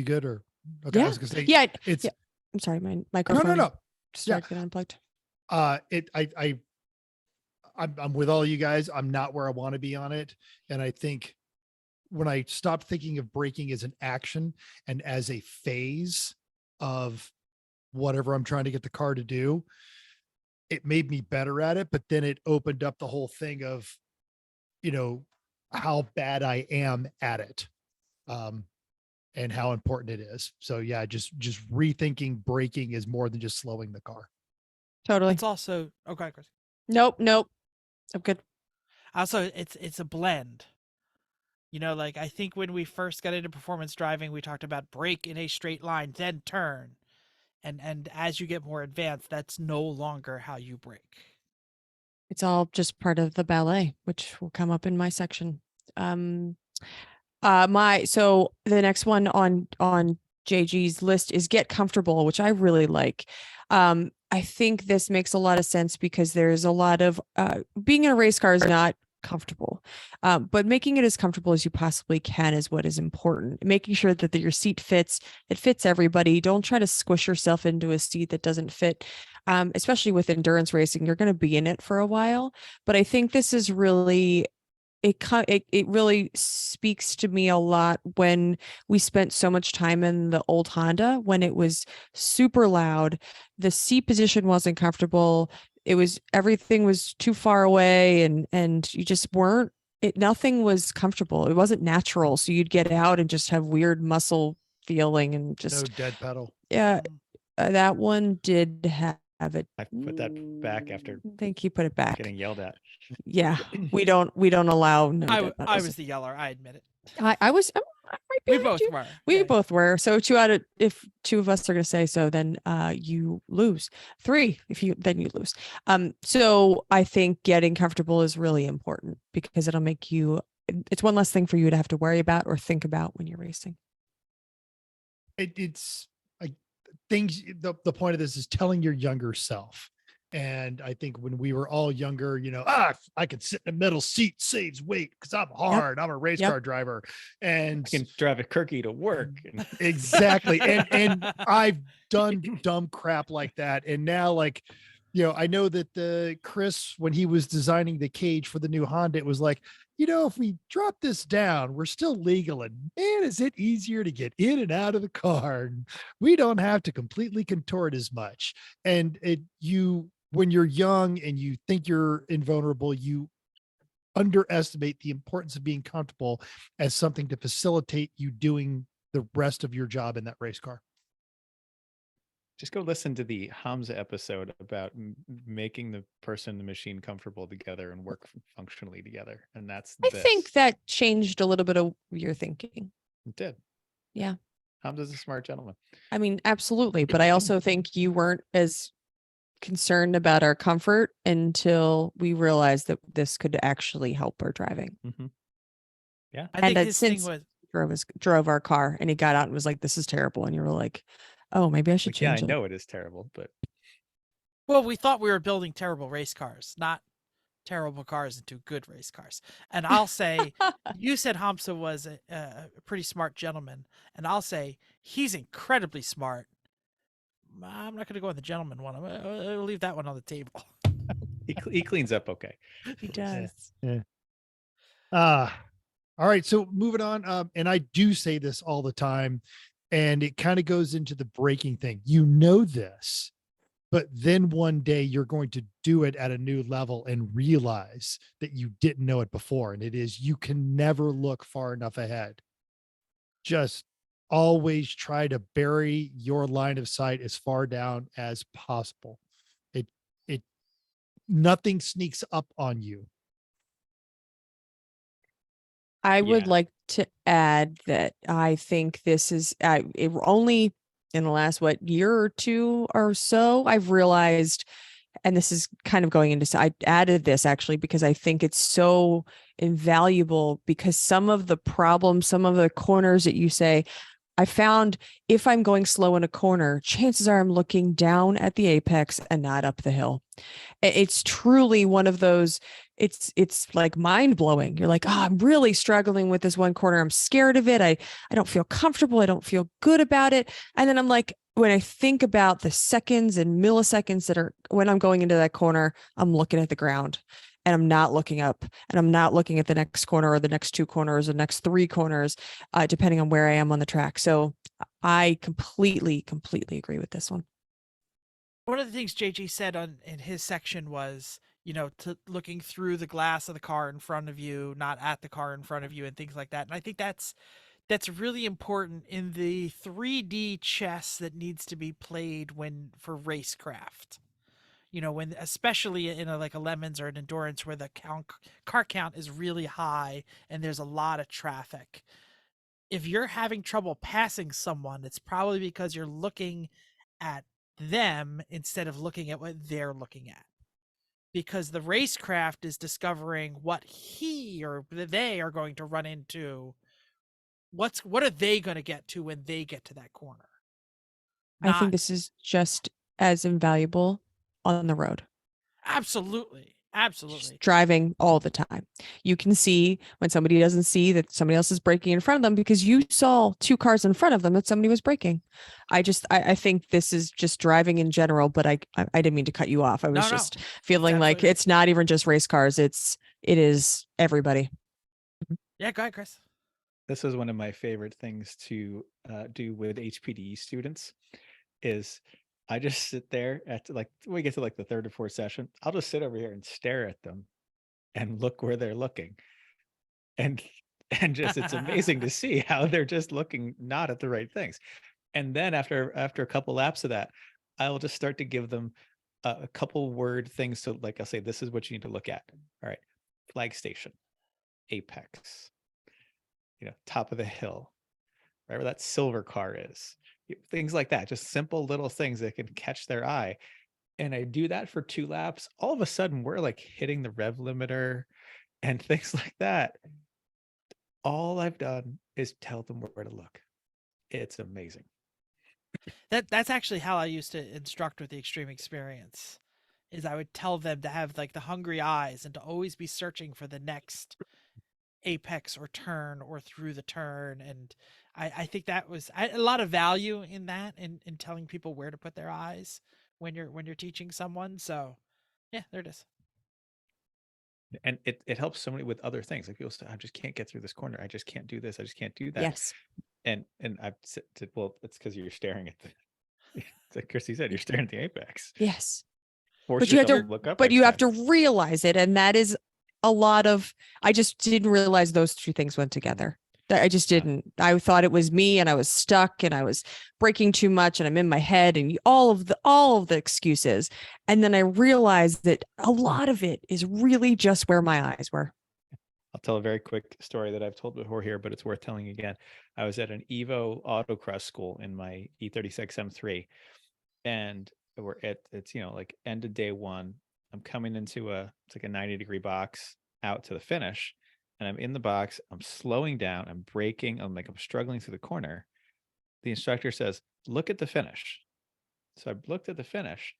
good or okay? I Yeah. was gonna say Yeah. it's Yeah. I'm sorry, my microphone. no. Started getting unplugged. I'm with all you guys. I'm not where I want to be on it. And I think when I stopped thinking of braking as an action and as a phase of whatever I'm trying to get the car to do, it made me better at it. But then it opened up the whole thing of, how bad I am at it. And how important it is. So yeah, just rethinking braking is more than just slowing the car. Totally. It's also okay, Chris. Nope. I'm good. Also, it's a blend. Like I think when we first got into performance driving, we talked about brake in a straight line, then turn. And as you get more advanced, that's no longer how you brake. It's all just part of the ballet, which will come up in my section. So the next one on JG's list is get comfortable, which I really like. I think this makes a lot of sense because there's a lot of being in a race car is not comfortable, but making it as comfortable as you possibly can is what is important. Making sure that your seat fits everybody. Don't try to squish yourself into a seat that doesn't fit. Especially with endurance racing, you're going to be in it for a while. But I think this is really it really speaks to me a lot when we spent so much time in the old Honda when it was super loud. The seat position wasn't comfortable. Everything was too far away and you just nothing was comfortable. It wasn't natural. So you'd get out and just have weird muscle feeling and just No dead pedal. Yeah. That one did have it. I put that back after I think you put it back. getting yelled at. Yeah. We don't allow no I dead was pedals. the yeller. I admit it. I was right We behind both you. were. We Yeah. both were. So if 2 of us are going to say so, then you lose. 3, then you lose. So I think getting comfortable is really important because it'll make it's one less thing for you to have to worry about or think about when you're racing. It's like things. The point of this is telling your younger self. And I think when we were all younger, I could sit in a middle seat, saves weight because I'm hard. I'm a race car driver, and I can drive a Kirky to work. exactly. And I've done dumb crap like that. And now, I know that Chris, when he was designing the cage for the new Honda, it was like, if we drop this down, we're still legal. And man, is it easier to get in and out of the car. And we don't have to completely contort as much. And when you're young and you think you're invulnerable, you underestimate the importance of being comfortable as something to facilitate you doing the rest of your job in that race car. Just go listen to the Hamza episode about making the person, the machine comfortable together and work functionally together. And that's I think that changed a little bit of your thinking. It did. Yeah. Hamza's a smart gentleman. I mean, absolutely. But I also think you weren't as concerned about our comfort until we realized that this could actually help our driving. Mm-hmm. Yeah. I think And his thing since was drove our car and he got out and was like, this is terrible. And you were like, oh, maybe I should Like, yeah, I change it. know it is terrible, but well, we thought we were building terrible race cars, not terrible cars into good race cars. And I'll say, you said Hamza was a pretty smart gentleman, and I'll say he's incredibly smart. I'm not going to go on the gentleman one. I'll leave that one on the table. he cleans up okay. He does. All right. So moving on. And I do say this all the time, and it kind of goes into the braking thing. You know this, but then one day you're going to do it at a new level and realize that you didn't know it before. And it is, you can never look far enough ahead. Just always try to bury your line of sight as far down as possible. Nothing sneaks up on you. I would Yeah. like to add that I think this is it only in the last year or two or so I've realized, and this is kind of going into, I added this actually because I think it's so invaluable, because some of the problems, some of the corners that you say, I found if I'm going slow in a corner, chances are I'm looking down at the apex and not up the hill. It's truly one of those, it's like mind blowing. You're like, oh, I'm really struggling with this one corner. I'm scared of it. I don't feel comfortable. I don't feel good about it. And then I'm like, when I think about the seconds and milliseconds that are when I'm going into that corner, I'm looking at the ground. And I'm not looking up, and I'm not looking at the next corner or the next two corners or the next three corners, depending on where I am on the track. So I completely agree with this one. One of the things JG said in his section was, to looking through the glass of the car in front of you, not at the car in front of you, and things like that. And I think that's really important in the 3D chess that needs to be played for racecraft. When especially in a lemons or an endurance where the car count is really high and there's a lot of traffic. If you're having trouble passing someone, it's probably because you're looking at them instead of looking at what they're looking at. Because the racecraft is discovering what he or they are going to run into. What are they going to get to when they get to that corner? I think this is just as invaluable on the road. Absolutely. Just driving all the time. You can see when somebody doesn't see that somebody else is braking in front of them because you saw two cars in front of them that somebody was braking. I think this is just driving in general, but I didn't mean to cut you off. I was just feeling like it's not even just race cars. It is everybody. Yeah, go ahead, Chris. This is one of my favorite things to do with HPDE students is I just sit there at when we get to the third or fourth session, I'll just sit over here and stare at them and look where they're looking. And just, it's amazing to see how they're just looking not at the right things. And then after a couple laps of that, I'll just start to give them a couple word things. So I'll say, this is what you need to look at. All right. Flag station, apex, top of the hill, right where that silver car is. Things like that, just simple little things that can catch their eye. And I do that for 2 laps. All of a sudden, we're hitting the rev limiter and things like that. All I've done is tell them where to look. It's amazing. That's actually how I used to instruct with the extreme experience. Is I would tell them to have the hungry eyes and to always be searching for the next apex or turn or through the turn. And I think that was a lot of value in that, in telling people where to put their eyes when you're teaching someone. So yeah, there it is. And it helps so many with other things. People say, I just can't get through this corner. I just can't do this. I just can't do that. Yes. And I've said, well, it's because you're staring at like Chrissy said, you're staring at the apex. Yes. But you have to look up. But you have to realize it. And that is a lot of, I just didn't realize those two things went together. I just didn't. I thought it was me and I was stuck and I was braking too much and I'm in my head and all of the excuses. And then I realized that a lot of it is really just where my eyes were. I'll tell a very quick story that I've told before here, but it's worth telling again. I was at an Evo autocross school in my E36 M3, and it's like end of day one. I'm coming into it's like a 90-degree box out to the finish, and I'm in the box. I'm slowing down. I'm braking. I'm struggling through the corner. The instructor says, "Look at the finish." So I looked at the finish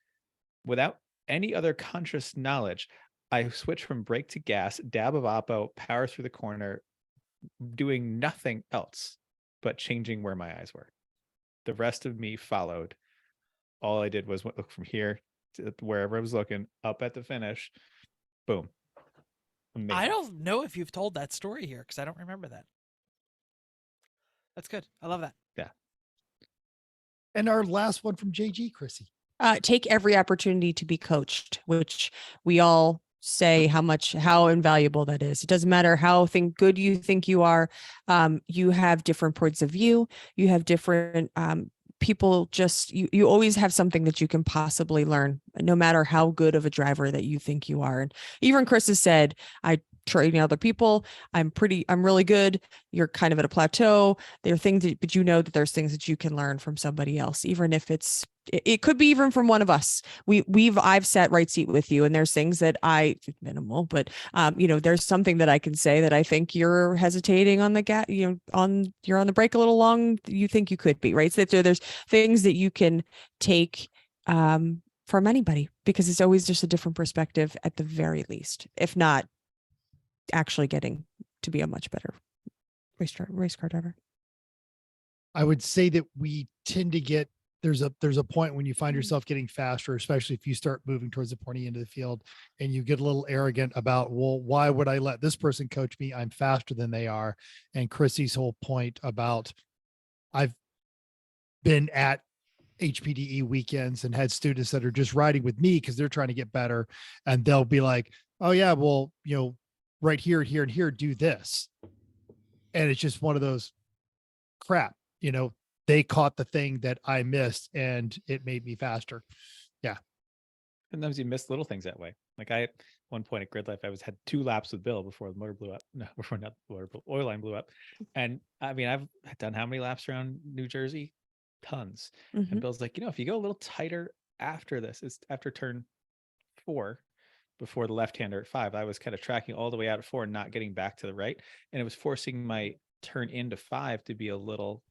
without any other conscious knowledge. I switched from brake to gas, dab of oppo, power through the corner, doing nothing else but changing where my eyes were. The rest of me followed. All I did was look from here to wherever I was looking, up at the finish. Boom. Amazing. I don't know if you've told that story here because I don't remember that. That's good. I love that. Yeah. And our last one from JG, Chrissy. Take every opportunity to be coached, which we all say how invaluable that is. It doesn't matter how good you think you are. You have different points of view. You have different people. You always have something that you can possibly learn, no matter how good of a driver that you think you are. And even Chris has said, I train other people. I'm really good. You're kind of at a plateau. There are things but you know that there's things that you can learn from somebody else, even if it could be even from one of us. I've sat right seat with you, and there's things that minimal, but there's something that I can say that I think you're hesitating on the gas, you're on the brake a little long. You think you could be, right? So there's things that you can take from anybody, because it's always just a different perspective at the very least, if not actually getting to be a much better race car driver. I would say that we tend to get, there's a point when you find yourself getting faster, especially if you start moving towards the pointy end of the field, and you get a little arrogant about, well, why would I let this person coach me? I'm faster than they are. And Chrissy's whole point about, I've been at HPDE weekends and had students that are just riding with me because they're trying to get better, and they'll be like, oh yeah, well, right here, and here, do this. And it's just one of those crap, they caught the thing that I missed and it made me faster. Yeah. Sometimes you miss little things that way. Like at one point at Grid Life, I had 2 laps with Bill before the motor blew up. No, before not the motor, oil line blew up. And I've done how many laps around New Jersey? Tons. Mm-hmm. And Bill's like, if you go a little tighter after this, it's after turn 4, before the left-hander at 5, I was kind of tracking all the way out at 4 and not getting back to the right. And it was forcing my turn into 5 to be a little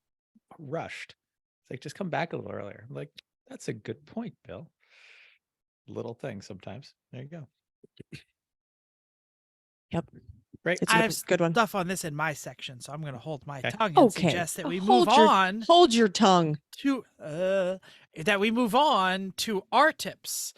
rushed. It's like, just come back a little earlier. I'm like, that's a good point, Bill. Little things sometimes. There you go. Yep. Right. It's I a have good one. stuff on this in my section, so I'm going to hold my Okay. tongue and Okay. suggest that we Hold move on Hold your tongue. to our tips.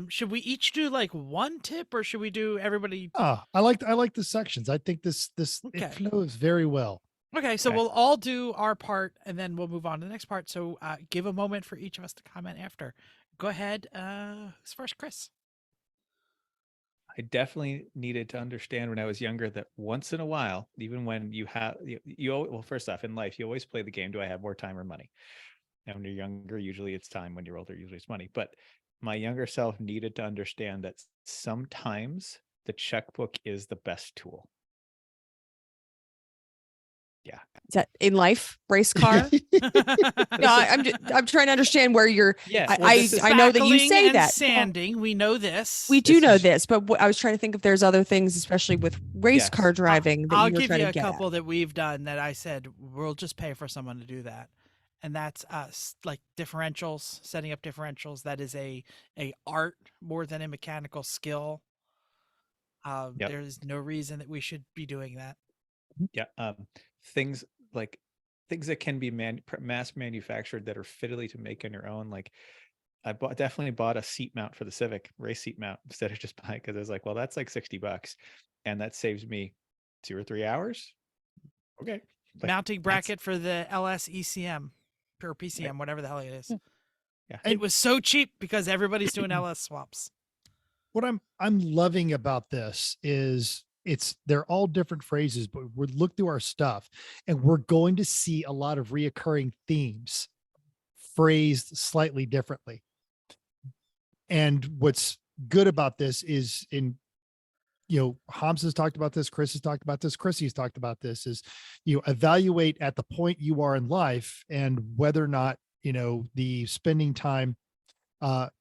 Should we each do like one tip, or should we do everybody? I like the sections. I think this Okay. it flows very well. Okay, so Okay. we'll all do our part, and then we'll move on to the next part. So give a moment for each of us to comment after. Go ahead. Who's first, Chris? I definitely needed to understand when I was younger that once in a while, even when well, first off, in life, you always play the game, do I have more time or money? And when you're younger, usually it's time. When you're older, usually it's money. But my younger self needed to understand that sometimes the checkbook is the best tool. Yeah. Is that in life, race car? No, I'm trying to understand where you're. Yeah. I know that you say and that. sanding, we know this. We do This know is- this, but I was trying to think if there's other things, especially with race Yes. car driving, that I'll you were give trying you to a get couple at. that we've done that I said we'll just pay for someone to do that, and that's like differentials, setting up differentials. That is a art more than a mechanical skill. Yep. There is no reason that we should be doing that. Yeah. Things that can be mass manufactured that are fiddly to make on your own. Like I definitely bought a seat mount for the Civic, race seat mount, instead of just buying, because I was like, well, that's like $60 and that saves me 2 or 3 hours. Okay. Like, Mounting bracket for the LS ECM or PCM, whatever the hell it is. Yeah. It was so cheap because everybody's doing LS swaps. What I'm loving about this is they're all different phrases, but we look through our stuff and we're going to see a lot of reoccurring themes phrased slightly differently. And what's good about this is Homs has talked about this, Chris has talked about this, Chrissy's talked about this, is evaluate at the point you are in life and whether or not, the spending time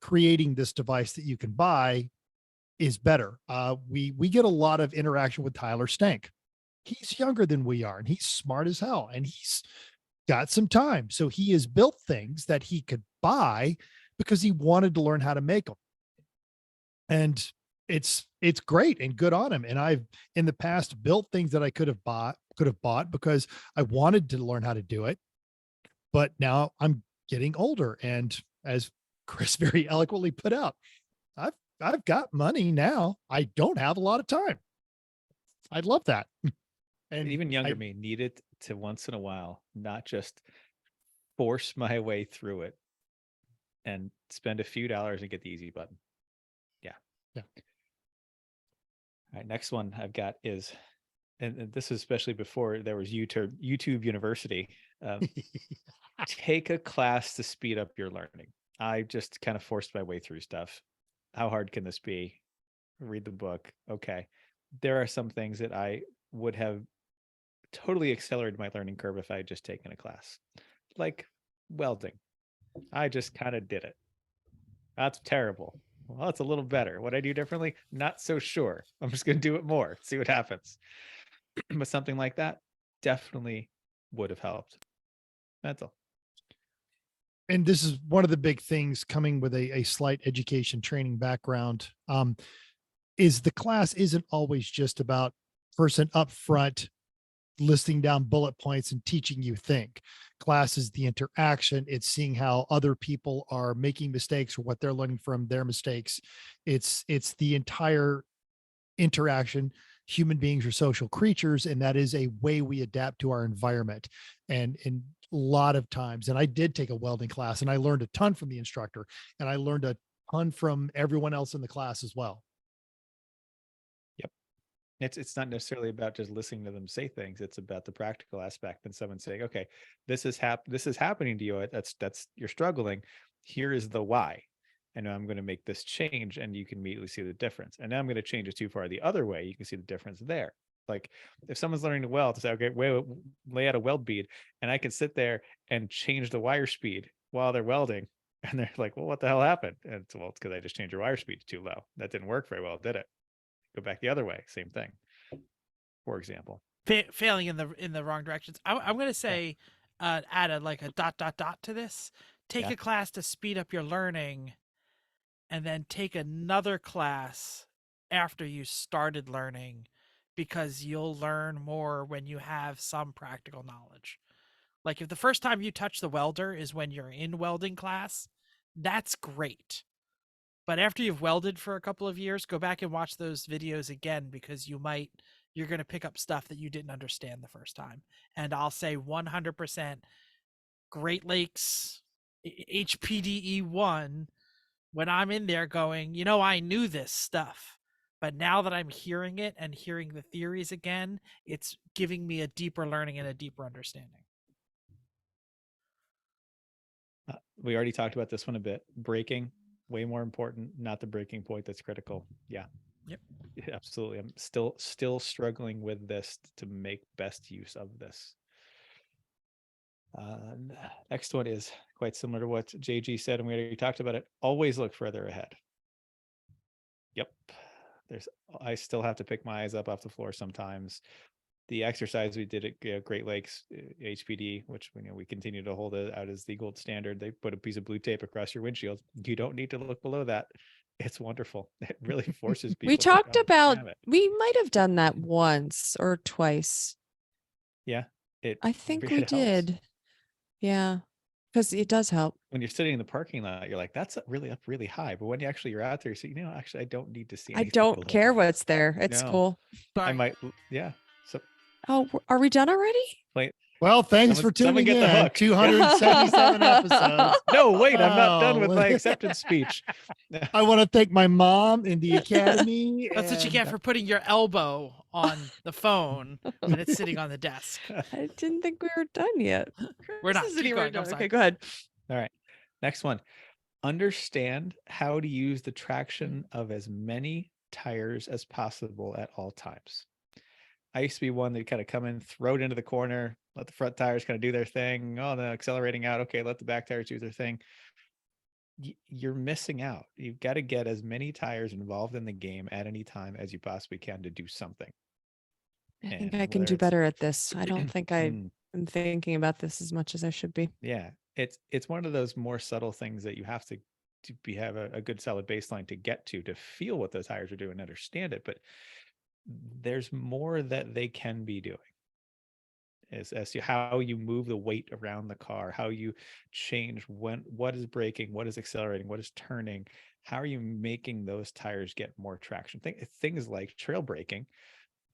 creating this device that you can buy is better. We get a lot of interaction with Tyler Stank. He's younger than we are and he's smart as hell and he's got some time. So he has built things that he could buy because he wanted to learn how to make them. And it's great and good on him. And I've in the past built things that I could have bought because I wanted to learn how to do it. But now I'm getting older. And as Chris very eloquently put out, I've got money now. I don't have a lot of time. I love that. And even younger me needed to once in a while, not just force my way through it and spend a few dollars and get the easy button. Yeah. Yeah. All right. Next one I've got is, and this is especially before there was YouTube University. Take a class to speed up your learning. I just kind of forced my way through stuff. How hard can this be? Read the book. Okay. There are some things that I would have totally accelerated my learning curve if I had just taken a class, like welding. I just kind of did it. That's terrible. Well, it's a little better. What I do differently? Not so sure. I'm just going to do it more, see what happens. But something like that definitely would have helped. Mental. And this is one of the big things coming with a slight education training background, is the class isn't always just about person up front listing down bullet points and teaching you think. Class is the interaction. It's seeing how other people are making mistakes or what they're learning from their mistakes. It's the entire interaction. Human beings are social creatures, and that is a way we adapt to our environment. And a lot of times, and I did take a welding class and I learned a ton from the instructor and I learned a ton from everyone else in the class as well. It's not necessarily about just listening to them say things. It's about the practical aspect and someone saying, okay, this is happening to you. That's you're struggling. Here is the why. And I'm going to make this change and you can immediately see the difference. And now I'm going to change it too far the other way. You can see the difference there. Like if someone's learning to weld, to say, okay, lay out a weld bead, and I can sit there and change the wire speed while they're welding. And they're like, well, what the hell happened? And it's because I just changed your wire speed too low. That didn't work very well, did it? Go back the other way, same thing, for example. Failing in the wrong directions. I'm going to say add a dot to this. Take a class to speed up your learning, and then take another class after you started learning, because you'll learn more when you have some practical knowledge. Like if the first time you touch the welder is when you're in welding class, that's great. But after you've welded for a couple of years, go back and watch those videos again, because you're going to pick up stuff that you didn't understand the first time. And I'll say 100% Great Lakes HPD E1, when I'm in there going, I knew this stuff, but now that I'm hearing it and hearing the theories again, it's giving me a deeper learning and a deeper understanding. We already talked about this one a bit. Braking. Way more important, not the breaking point that's critical. Yeah. Yep. Absolutely. I'm still struggling with this to make best use of this. Next one is quite similar to what JG said, and we already talked about it. Always look further ahead. Yep. I still have to pick my eyes up off the floor sometimes. The exercise we did at Great Lakes HPD, which we continue to hold it out as the gold standard. They put a piece of blue tape across your windshield. You don't need to look below that. It's wonderful. It really forces people. We talked about, we might have done that once or twice. Yeah. I think we did. Yeah. Because it does help. When you're sitting in the parking lot, you're like, that's really up really high. But when you're out there, you say, actually, I don't need to see anything. I don't below care that. what's there. It's cool. I might, yeah. So, oh, are we done already? Well, thanks for tuning in. 277 episodes. No, wait, I'm not done with my acceptance speech. I want to thank my mom in the academy. That's what you get for putting your elbow on the phone when it's sitting on the desk. I didn't think we were done yet. We're not. Keep going. Okay, go ahead. All right. Next one. Understand how to use the traction of as many tires as possible at all times. I used to be one that kind of come in, throw it into the corner, let the front tires kind of do their thing. Oh, they're accelerating out. Okay, let the back tires do their thing. You're missing out. You've got to get as many tires involved in the game at any time as you possibly can to do something. I think And I can whether do it's- better at this. I don't think I Mm, am thinking about this as much as I should be. yeah, it's one of those more subtle things that you have to have a good solid baseline to get to feel what those tires are doing and understand it. But there's more that they can be doing as to how you move the weight around the car, how you change what is braking, what is accelerating, what is turning, how are you making those tires get more traction. Things like trail braking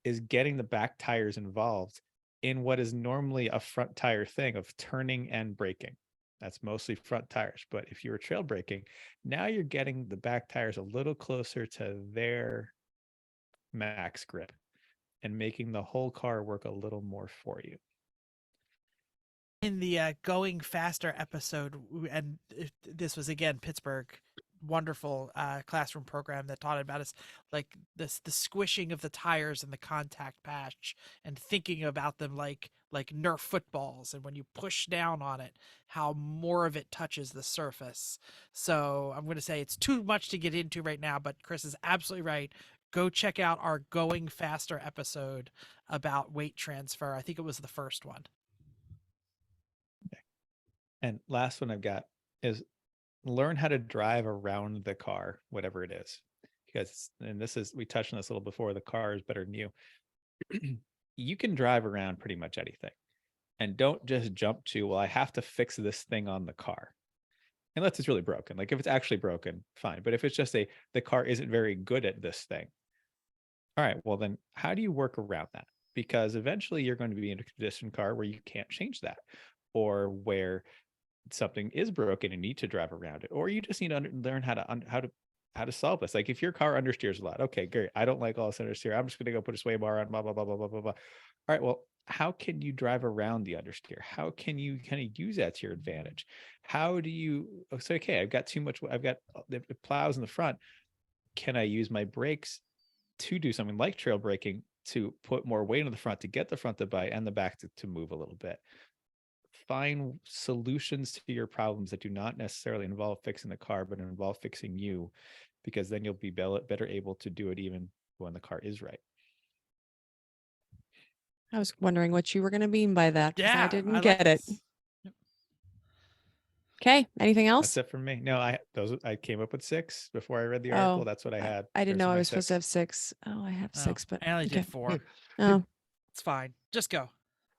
is getting the back tires involved in what is normally a front tire thing of turning and braking. That's mostly front tires. But if you were trail braking, now you're getting the back tires a little closer to their max grip and making the whole car work a little more for you. In the Going Faster episode, and this was again Pittsburgh, wonderful classroom program that taught about us like the squishing of the tires and the contact patch, and thinking about them like Nerf footballs, and when you push down on it, how more of it touches the surface. So I'm going to say it's too much to get into right now, but Chris is absolutely right. Go check out our Going Faster episode about weight transfer. I think it was the first one. And last one I've got is learn how to drive around the car, whatever it is. Because, and this is, we touched on this a little before, the car is better than you. You can drive around pretty much anything. And don't just jump to, well, I have to fix this thing on the car. Unless it's really broken. Like if it's actually broken, fine. But if it's just the car isn't very good at this thing. All right, well then how do you work around that? Because eventually you're going to be in a condition car where you can't change that, or where something is broken and need to drive around it, or you just need to learn how to solve this. Like if your car understeers a lot, okay, great. I don't like all this understeer. I'm just going to go put a sway bar on, blah, blah, blah, blah, blah, blah, blah. All right, well, how can you drive around the understeer? How can you kind of use that to your advantage? How do you say, okay, I've got the plows in the front. Can I use my brakes to do something like trail braking to put more weight on the front to get the front to bite and the back to move a little bit? Find solutions to your problems that do not necessarily involve fixing the car, but involve fixing you, because then you'll be better able to do it even when the car is right. I was wondering what you were going to mean by that, because Yeah, I didn't like get it. this. Okay. Anything else? That's it for me. No, I came up with 6 before I read the article. Oh, That's what I had. I didn't Those know are I my was supposed to 6. have 6. Oh, I have Oh, 6, but I only okay. did 4. Oh, It's fine. Just go.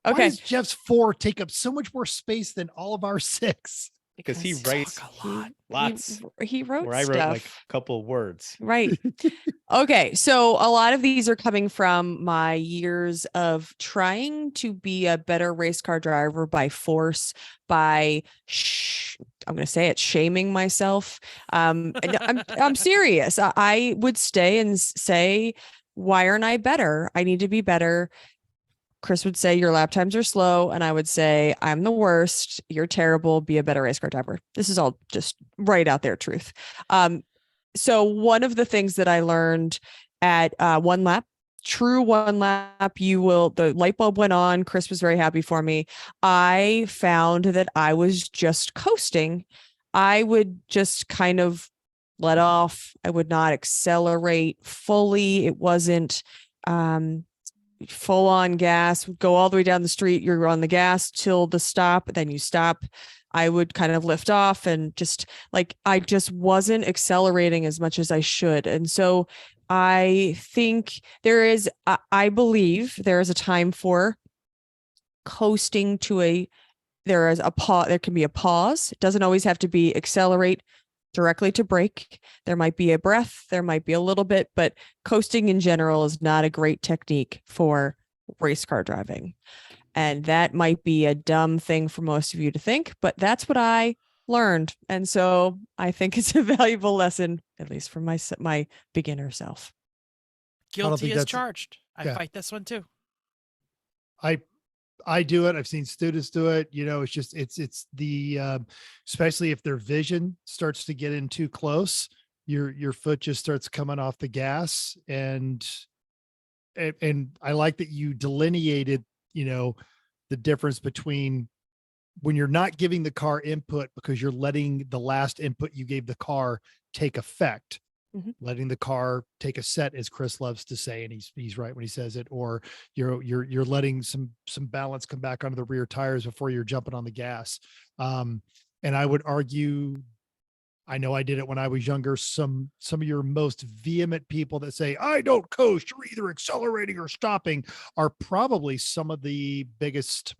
Why okay. does Jeff's 4 take up so much more space than all of our 6? Because he Because writes Talk a lot. lots. He wrote Where I stuff. wrote like a couple words. Right. Okay. So a lot of these are coming from my years of trying to be a better race car driver by force, by I'm going to say it, shaming myself. And I'm serious. I would stay and say, why aren't I better? I need to be better. Chris would say your lap times are slow, and I would say I'm the worst. You're terrible. Be a better race car driver. This is all just right out there truth. So one of the things that I learned at one lap, true one lap, the light bulb went on. Chris was very happy for me. I found that I was just coasting. I would just kind of let off. I would not accelerate fully. It wasn't full on gas, would go all the way down the street. You're on the gas till the stop, then you stop. I would kind of lift off and just like, I just wasn't accelerating as much as I should. And so I think I believe there is a time for coasting to there is a pause. There can be a pause. It doesn't always have to be accelerate directly to brake. There might be a breath, there might be a little bit, but coasting in general is not a great technique for race car driving. And that might be a dumb thing for most of you to think, but that's what I learned. And so I think it's a valuable lesson, at least for my beginner self. Guilty as that's- charged. I yeah. fight this one too. I do it. I've seen students do it. You know, it's just, it's the, especially if their vision starts to get in too close, your foot just starts coming off the gas. And I like that you delineated, the difference between when you're not giving the car input because you're letting the last input you gave the car take effect, letting the car take a set, as Chris loves to say, and he's right when he says it, or you're letting some balance come back onto the rear tires before you're jumping on the gas. And I would argue, I know I did it when I was younger. Some of your most vehement people that say, I don't coast, you're either accelerating or stopping, are probably some of the biggest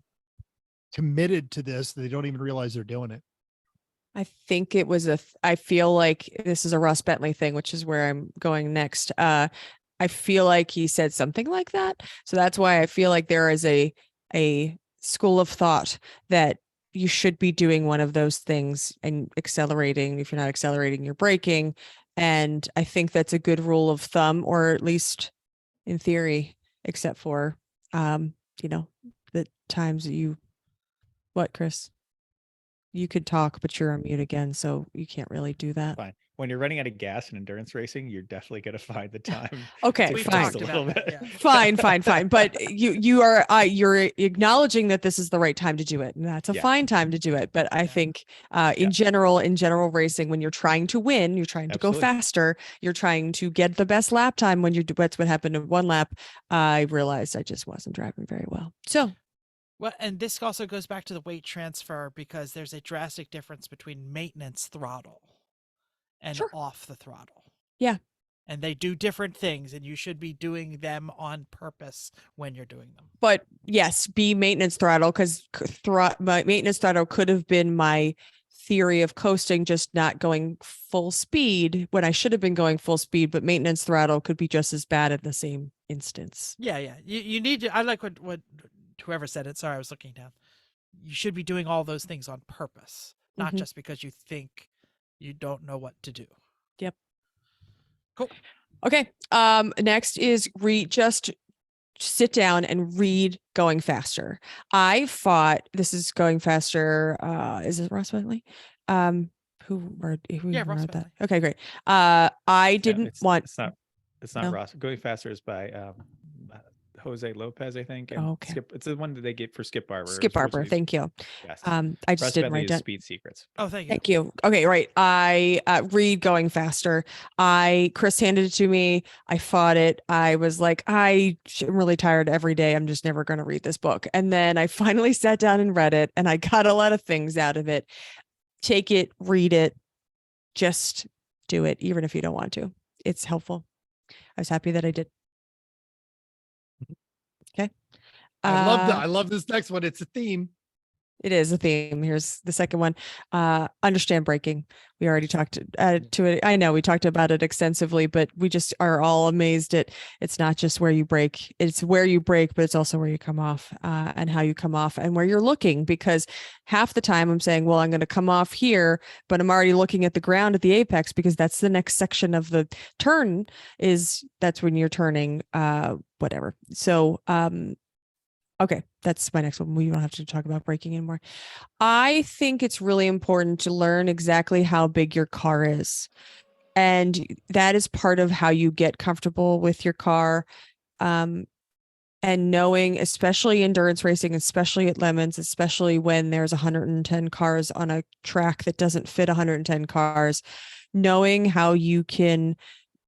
committed to this. They don't even realize they're doing it. I think it was I feel like this is a Ross Bentley thing, which is where I'm going next. I feel like he said something like that. So that's why I feel like there is a school of thought that you should be doing one of those things and accelerating. If you're not accelerating, you're braking. And I think that's a good rule of thumb, or at least in theory, except for, the times that what, Chris? You could talk, but you're on mute again, so you can't really do that. Fine. When you're running out of gas in endurance racing, you're definitely going to find the time. Okay, We've fine. talked about that, yeah. Fine. But you're acknowledging that this is the right time to do it, and that's a fine time to do it. But I think in general racing, when you're trying to win, you're trying to go faster, you're trying to get the best lap time. That's what happened in one lap. I realized I just wasn't driving very well. So. Well, and this also goes back to the weight transfer, because there's a drastic difference between maintenance throttle and off the throttle. Yeah. And they do different things, and you should be doing them on purpose when you're doing them. But yes, be maintenance throttle, because my maintenance throttle could have been my theory of coasting, just not going full speed when I should have been going full speed, but maintenance throttle could be just as bad in the same instance. Yeah. You need to, I like what whoever said it. Sorry, I was looking down. You should be doing all those things on purpose, not just because you think you don't know what to do. Yep. Cool. Okay. Next is just sit down and read Going Faster. This is Going Faster. Is it Ross Bentley? Who wrote Ross that? Okay, great. It's not Ross. Going Faster is by Jose Lopez, I think. And okay. It's the one that they get for Skip Barber. Skip Barber, thank you. Yes. I just didn't write down. Speed Secrets. Oh, thank you. Thank you. Okay, right. I read Going Faster. Chris handed it to me. I fought it. I was like, I'm really tired every day. I'm just never going to read this book. And then I finally sat down and read it, and I got a lot of things out of it. Take it, read it, just do it, even if you don't want to. It's helpful. I was happy that I did. Okay. I love this next one. It's a theme. It is a theme. Here's the second one. Understand braking. We already talked to it. I know we talked about it extensively, but we just are all amazed at it's not just where you brake. It's where you brake, but it's also where you come off and how you come off and where you're looking. Because half the time I'm saying, well, I'm going to come off here, but I'm already looking at the ground at the apex, because that's the next section of the turn. That's when you're turning, whatever. So, okay, that's my next one. We don't have to talk about braking anymore. I think it's really important to learn exactly how big your car is. And that is part of how you get comfortable with your car. And knowing, especially endurance racing, especially at Lemons, especially when there's 110 cars on a track that doesn't fit 110 cars, knowing how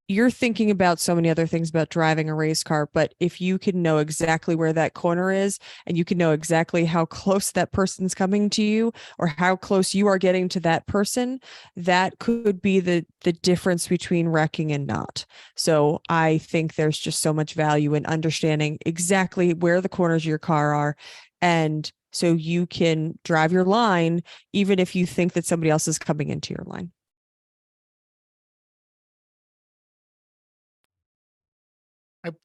you're thinking about so many other things about driving a race car, but if you can know exactly where that corner is, and you can know exactly how close that person's coming to you or how close you are getting to that person, that could be the difference between wrecking and not. So I think there's just so much value in understanding exactly where the corners of your car are. And so you can drive your line, even if you think that somebody else is coming into your line.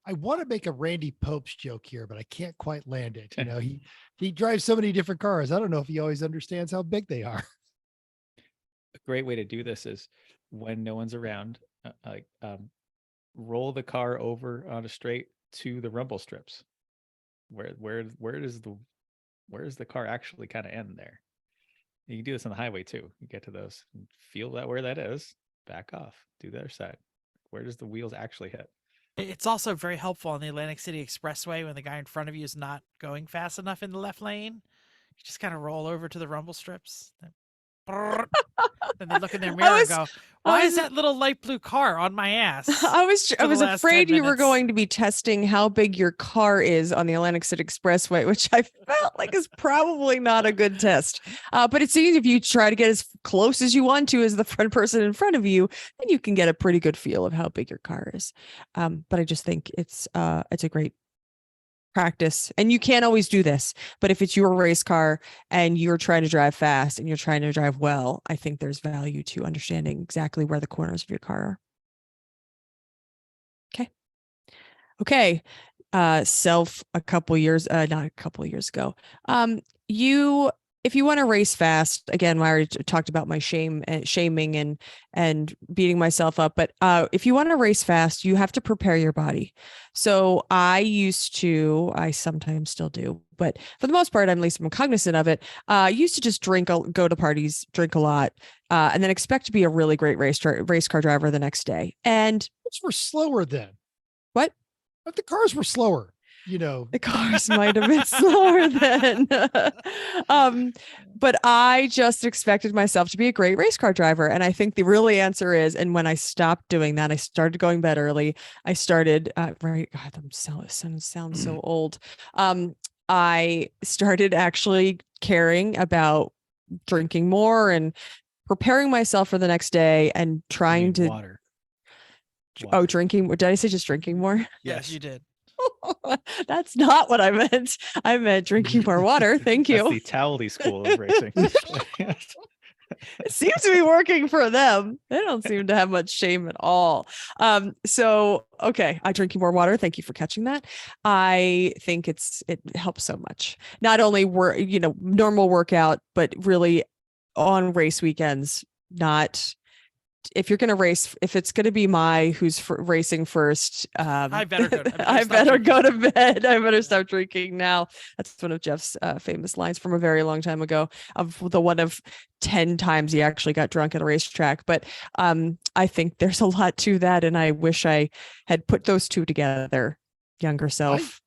I want to make a Randy Popes joke here, but I can't quite land it. He drives so many different cars. I don't know if he always understands how big they are. A great way to do this is when no one's around, roll the car over on a straight to the rumble strips. Where does the car actually kind of end there? You can do this on the highway too. You get to those and feel that where that is. back off, do the other side. Where does the wheels actually hit? It's also very helpful on the Atlantic City Expressway when the guy in front of you is not going fast enough in the left lane. You just kind of roll over to the rumble strips. Then they look in their mirror and go, "Why is that little light blue car on my ass?" I was last 10 afraid you were minutes? going to be testing how big your car is on the Atlantic City Expressway, which I felt like is probably not a good test. But it seems if you try to get as close as you want to as the front person in front of you, then you can get a pretty good feel of how big your car is. But I just think it's a great practice, and you can't always do this, but if it's your race car and you're trying to drive fast and you're trying to drive well, I think there's value to understanding exactly where the corners of your car are. Okay. Self not a couple years ago. If you want to race fast, again, I already talked about my shaming and beating myself up. But if you want to race fast, you have to prepare your body. So I sometimes still do, but for the most part, I'm cognizant of it. I used to just go to parties, drink a lot, and then expect to be a really great race car driver the next day. And Those were slower then. what? But the cars were slower. The cars might have been slower then. But I just expected myself to be a great race car driver. And I think the real answer is, and when I stopped doing that, I started going bed early. I started, God, sounds so old. I started actually caring about drinking more and preparing myself for the next day and trying to water. drinking. Did I say just drinking more? Yes, you did. That's not what I meant. I meant drinking more water. Thank you. That's the Towley school of racing. It seems to be working for them. They don't seem to have much shame at all. Okay, I drinking more water. Thank you for catching that. I think it helps so much. Not only normal workout, but really on race weekends. Not if you're going to race, if it's going to be who's racing first, I better go to I better go to bed. I better stop drinking now. That's one of Jeff's famous lines from a very long time ago, of the one of 10 times he actually got drunk at a racetrack. But I think there's a lot to that. And I wish I had put those two together, younger self.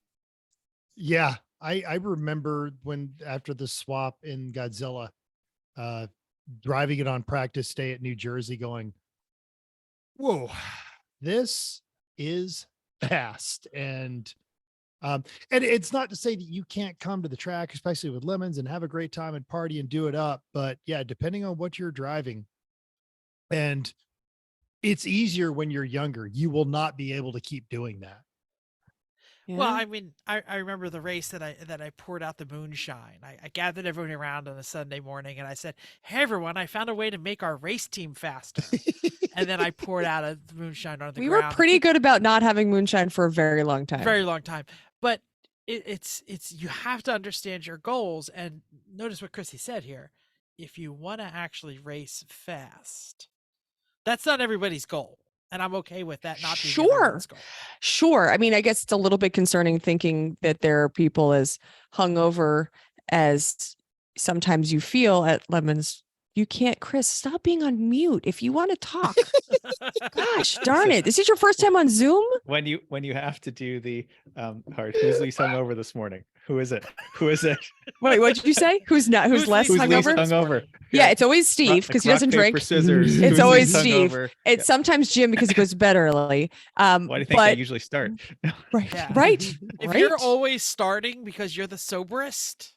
I remember when, after the swap in Godzilla, driving it on practice day at New Jersey, going, whoa, this is fast. And it's not to say that you can't come to the track, especially with lemons, and have a great time and party and do it up. But yeah, depending on what you're driving, and it's easier when you're younger, you will not be able to keep doing that. Yeah. Well, I mean, I remember the race that I poured out the moonshine. I gathered everyone around on a Sunday morning and I said, "Hey everyone, I found a way to make our race team faster." And then I poured out the moonshine on the we ground. were pretty good about not having moonshine for a very long time. Very long time. But it's you have to understand your goals, and notice what Chrissy said here. If you want to actually race fast, that's not everybody's goal. And I'm okay with that not being everyone's goal. Sure. I mean, I guess it's a little bit concerning thinking that there are people as hungover as sometimes you feel at Lemons. You can't, Chris, stop being on mute if you want to talk. Gosh, darn it. Is this your first time on Zoom? When you have to do the hard, who's least hungover this morning? Who is it? Wait, what did you say? Who's less Who's hungover? least hungover? Yeah, it's always Steve because he doesn't drink. Scissors. It's Who's always least Steve. hungover? It's sometimes Jim because he goes to bed early. Why do you think they usually start? Right. Yeah. Right. If you're always starting because you're the soberest,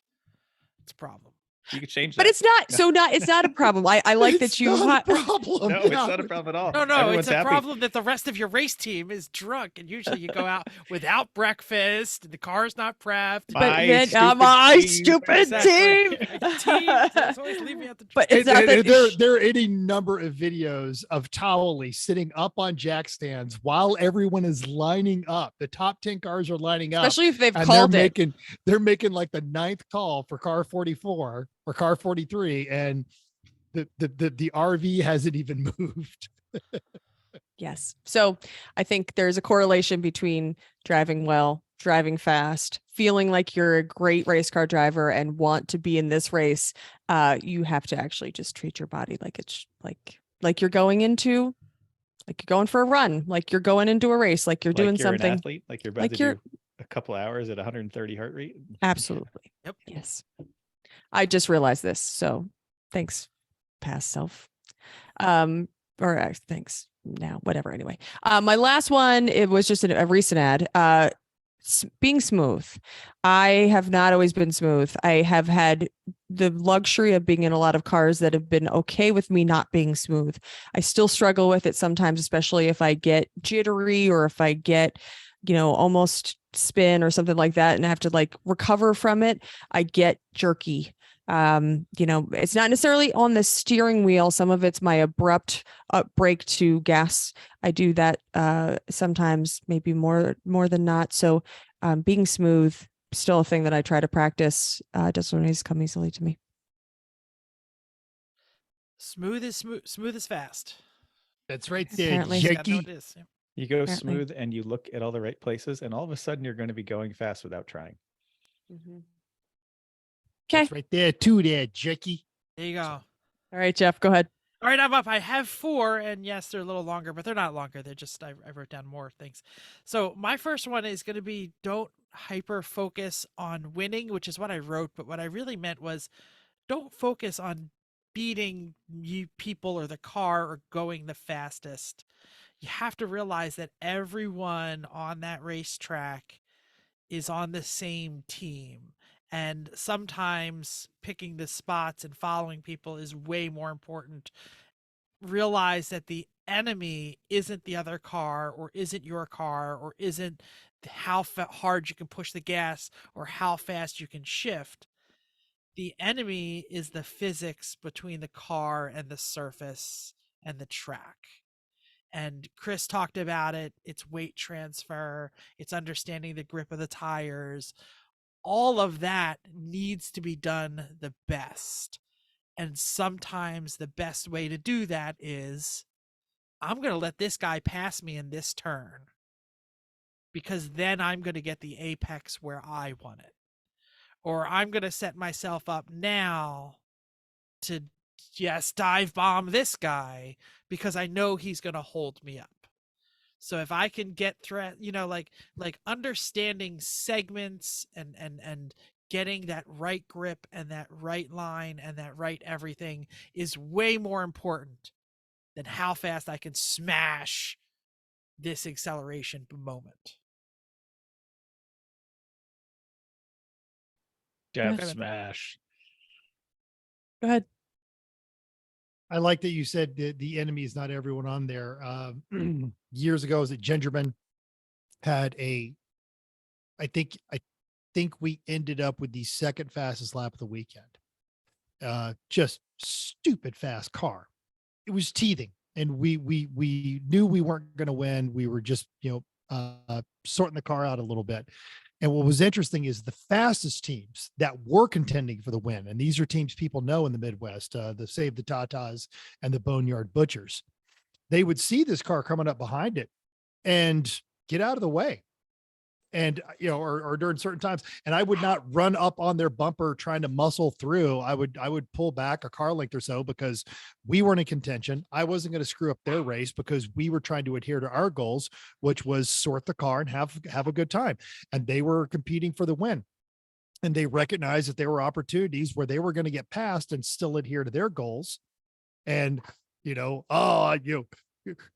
it's a problem. You could change that. But it's not a problem. I like that you Not a problem. No, it's not a problem at all. No, Everyone's it's a happy. problem that the rest of your race team is drunk, and usually you go out without breakfast, and the car's not prepped. But then my stupid team. Teams always leave me at the. But it's not that There are any number of videos of Towley sitting up on jack stands while everyone is lining up. The top 10 cars are lining up, especially if they've and called they're making like the 9th call for car 44 or car 43, and the RV hasn't even moved. Yes. So I think there's a correlation between driving well, driving fast, feeling like you're a great race car driver and want to be in this race. You have to actually just treat your body like it's like like you're going for a run, like you're going into a race, like you're doing Like you're something. an athlete, like you're about like to you're- do a couple hours at 130 heart rate. Absolutely. Yep. Yes. I just realized this. So thanks, past self. Thanks now, whatever. Anyway, my last one, it was just a recent ad. Being smooth. I have not always been smooth. I have had the luxury of being in a lot of cars that have been okay with me not being smooth. I still struggle with it sometimes, especially if I get jittery or if I get, almost spin or something like that and I have to like recover from it. I get jerky. It's not necessarily on the steering wheel. Some of it's my abrupt brake to gas. I do that sometimes, maybe more than not. So being smooth, still a thing that I try to practice. Doesn't always come easily to me. Smooth is fast. That's right there, Apparently. Just gotta know what jerky. it is. Yeah. You go Apparently. smooth and you look at all the right places, and all of a sudden you're going to be going fast without trying. Okay. That's right there too, there, jerky. There you go. All right, Jeff, go ahead. All right, I'm up. I have 4, and yes, they're a little longer, but they're not longer. They're just, I wrote down more things. So my first one is going to be don't hyper focus on winning, which is what I wrote, but what I really meant was don't focus on beating you people or the car or going the fastest. You have to realize that everyone on that racetrack is on the same team. And sometimes picking the spots and following people is way more important. Realize that the enemy isn't the other car or isn't your car or isn't how hard you can push the gas or how fast you can shift. The enemy is the physics between the car and the surface and the track. And Chris talked about it. It's weight transfer. It's understanding the grip of the tires. All of that needs to be done the best. And sometimes the best way to do that is I'm going to let this guy pass me in this turn because then I'm going to get the apex where I want it. Or I'm going to set myself up now to, yes, dive bomb this guy because I know he's going to hold me up. So if I can get like understanding segments and getting that right grip and that right line and that right everything is way more important than how fast I can smash this acceleration moment. Jeff Okay. smash. Go ahead. I like that you said the enemy is not everyone on there. Years ago, was it Gingerman had I think we ended up with the second fastest lap of the weekend. Just stupid fast car. It was teething, and we knew we weren't going to win. We were just sorting the car out a little bit. And what was interesting is the fastest teams that were contending for the win, and these are teams people know in the Midwest, the Save the Tatas and the Boneyard Butchers. They would see this car coming up behind it and get out of the way. And, or during certain times, and I would not run up on their bumper trying to muscle through. I would pull back a car length or so because we weren't in contention. I wasn't going to screw up their race because we were trying to adhere to our goals, which was sort the car and have a good time. And they were competing for the win. And they recognized that there were opportunities where they were going to get past and still adhere to their goals. And,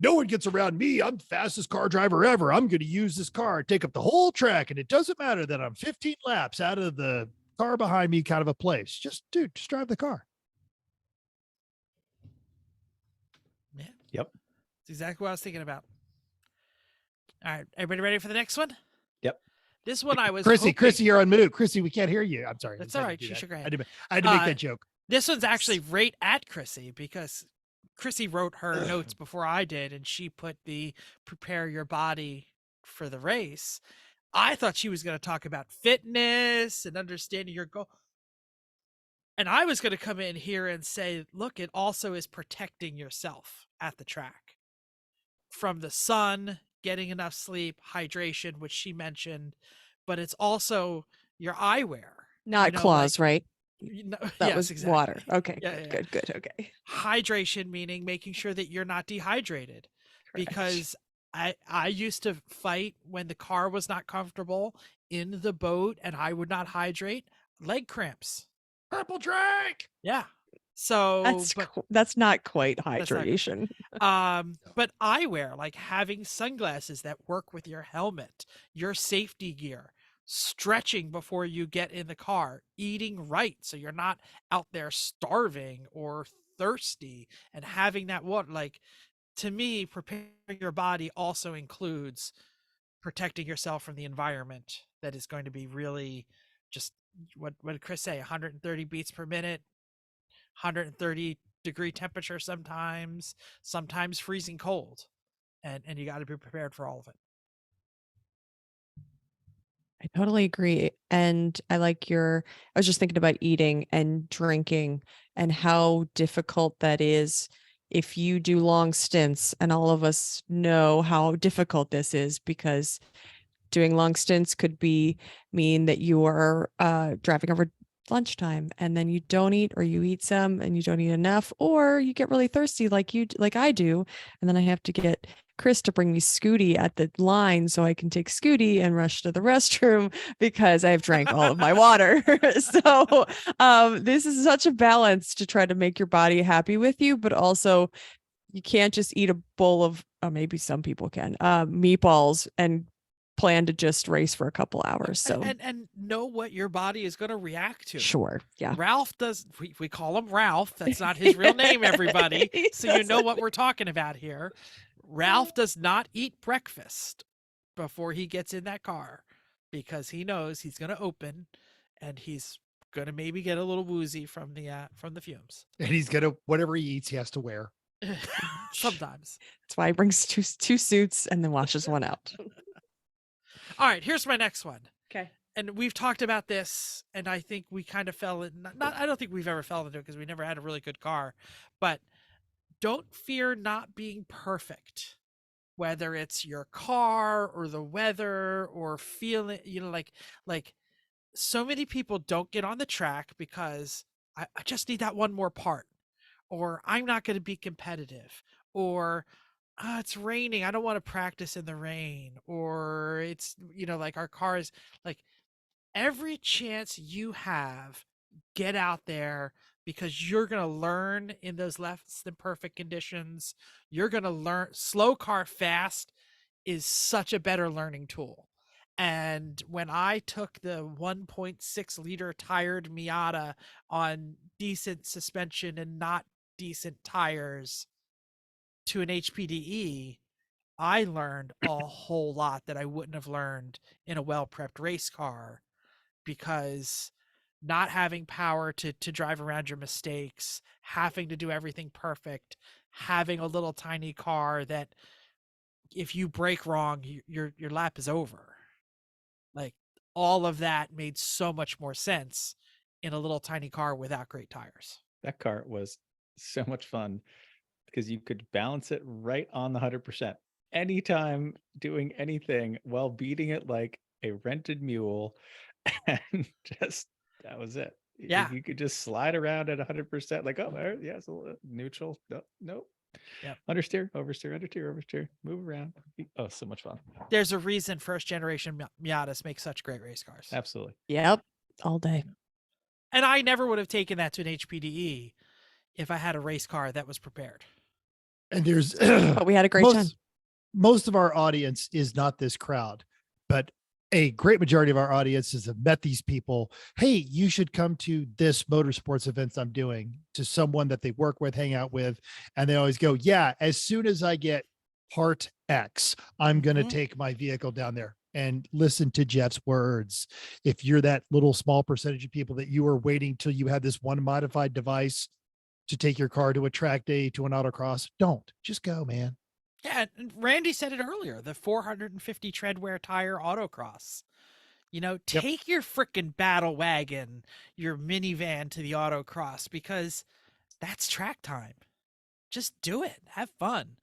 no one gets around me. I'm the fastest car driver ever. I'm going to use this car, take up the whole track. And it doesn't matter that I'm 15 laps out of the car behind me kind of a place. Just drive the car. Yeah. Yep. That's exactly what I was thinking about. All right. Everybody ready for the next one? Yep. This one I was Chrissy, you're on mute. Chrissy, we can't hear you. I'm sorry. That's I all had to right. do She that. shook her I head. had to make that joke. This one's actually right at Chrissy because Chrissy wrote her notes before I did, and she put the prepare your body for the race. I thought she was going to talk about fitness and understanding your goal. And I was going to come in here and say, look, it also is protecting yourself at the track from the sun, getting enough sleep, hydration, which she mentioned, but it's also your eyewear. Not claws, right? That yes, was exactly. water. Okay, Yeah, good, yeah. good, good. Okay. Hydration meaning making sure that you're not dehydrated, Correct. because I used to fight when the car was not comfortable in the boat and I would not hydrate, leg cramps. Purple drink. Yeah. So, but That's not quite That's not- hydration. but eyewear, like having sunglasses that work with your helmet, your safety gear, stretching before you get in the car, eating right so you're not out there starving or thirsty, and having that water. Like, to me, preparing your body also includes protecting yourself from the environment that is going to be really just what did Chris say? 130 beats per minute, 130-degree temperature sometimes freezing cold, and you got to be prepared for all of it. I totally agree. And I was just thinking about eating and drinking and how difficult that is if you do long stints. And all of us know how difficult this is, because doing long stints could mean that you are driving over lunchtime and then you don't eat, or you eat some and you don't eat enough, or you get really thirsty like I do, and then I have to get Chris to bring me Scooty at the line so I can take Scooty and rush to the restroom because I've drank all of my water. So this is such a balance to try to make your body happy with you, but also you can't just eat a bowl of, maybe some people can, meatballs and plan to just race for a couple hours. So and know what your body is going to react to. sure. Yeah. Ralph does, we call him Ralph. That's not his real name, everybody. So you know what we're talking about here. Ralph does not eat breakfast before he gets in that car, because he knows he's going to open and he's going to maybe get a little woozy from the fumes. And he's gonna, whatever he eats, he has to wear. Sometimes. That's why he brings two suits and then washes one out. All right, here's my next one. Okay. And we've talked about this, and I think we kind of fell in, not I don't think we've ever fell into it because we never had a really good car, but don't fear not being perfect, whether it's your car or the weather or feeling, like so many people don't get on the track because I just need that one more part, or I'm not going to be competitive, or it's raining, I don't want to practice in the rain, or it's, like our cars, like every chance you have, get out there, because you're going to learn in those less than perfect conditions. You're going to learn. Slow car fast is such a better learning tool. And when I took the 1.6 liter tired Miata on decent suspension and not decent tires to an HPDE, I learned a whole lot that I wouldn't have learned in a well-prepped race car, because not having power to drive around your mistakes, having to do everything perfect, having a little tiny car that if you brake wrong, your lap is over. Like, all of that made so much more sense in a little tiny car without great tires. That car was so much fun because you could balance it right on the 100%. Anytime doing anything while beating it like a rented mule. And just, that was it. Yeah. You could just slide around at 100%. Like, oh, there, yeah, it's a little neutral. Nope. Yep. Understeer, oversteer, understeer, oversteer, move around. Oh, so much fun. There's a reason first generation Miatas make such great race cars. Absolutely. Yep. All day. And I never would have taken that to an HPDE if I had a race car that was prepared. And there's But we had a great time. Most of our audience is not this crowd, but a great majority of our audiences have met these people. Hey, you should come to this motorsports events I'm doing, to someone that they work with, hang out with. And they always go, yeah, as soon as I get part X, I'm going to take my vehicle down there. And listen to Jeff's words. If you're that little small percentage of people that you are waiting till you have this one modified device to take your car to a track day, to an autocross, don't. Just go, man. Yeah, and Randy said it earlier, the 450 treadwear tire autocross. Take your freaking battle wagon, your minivan to the autocross, because that's track time. Just do it. Have fun.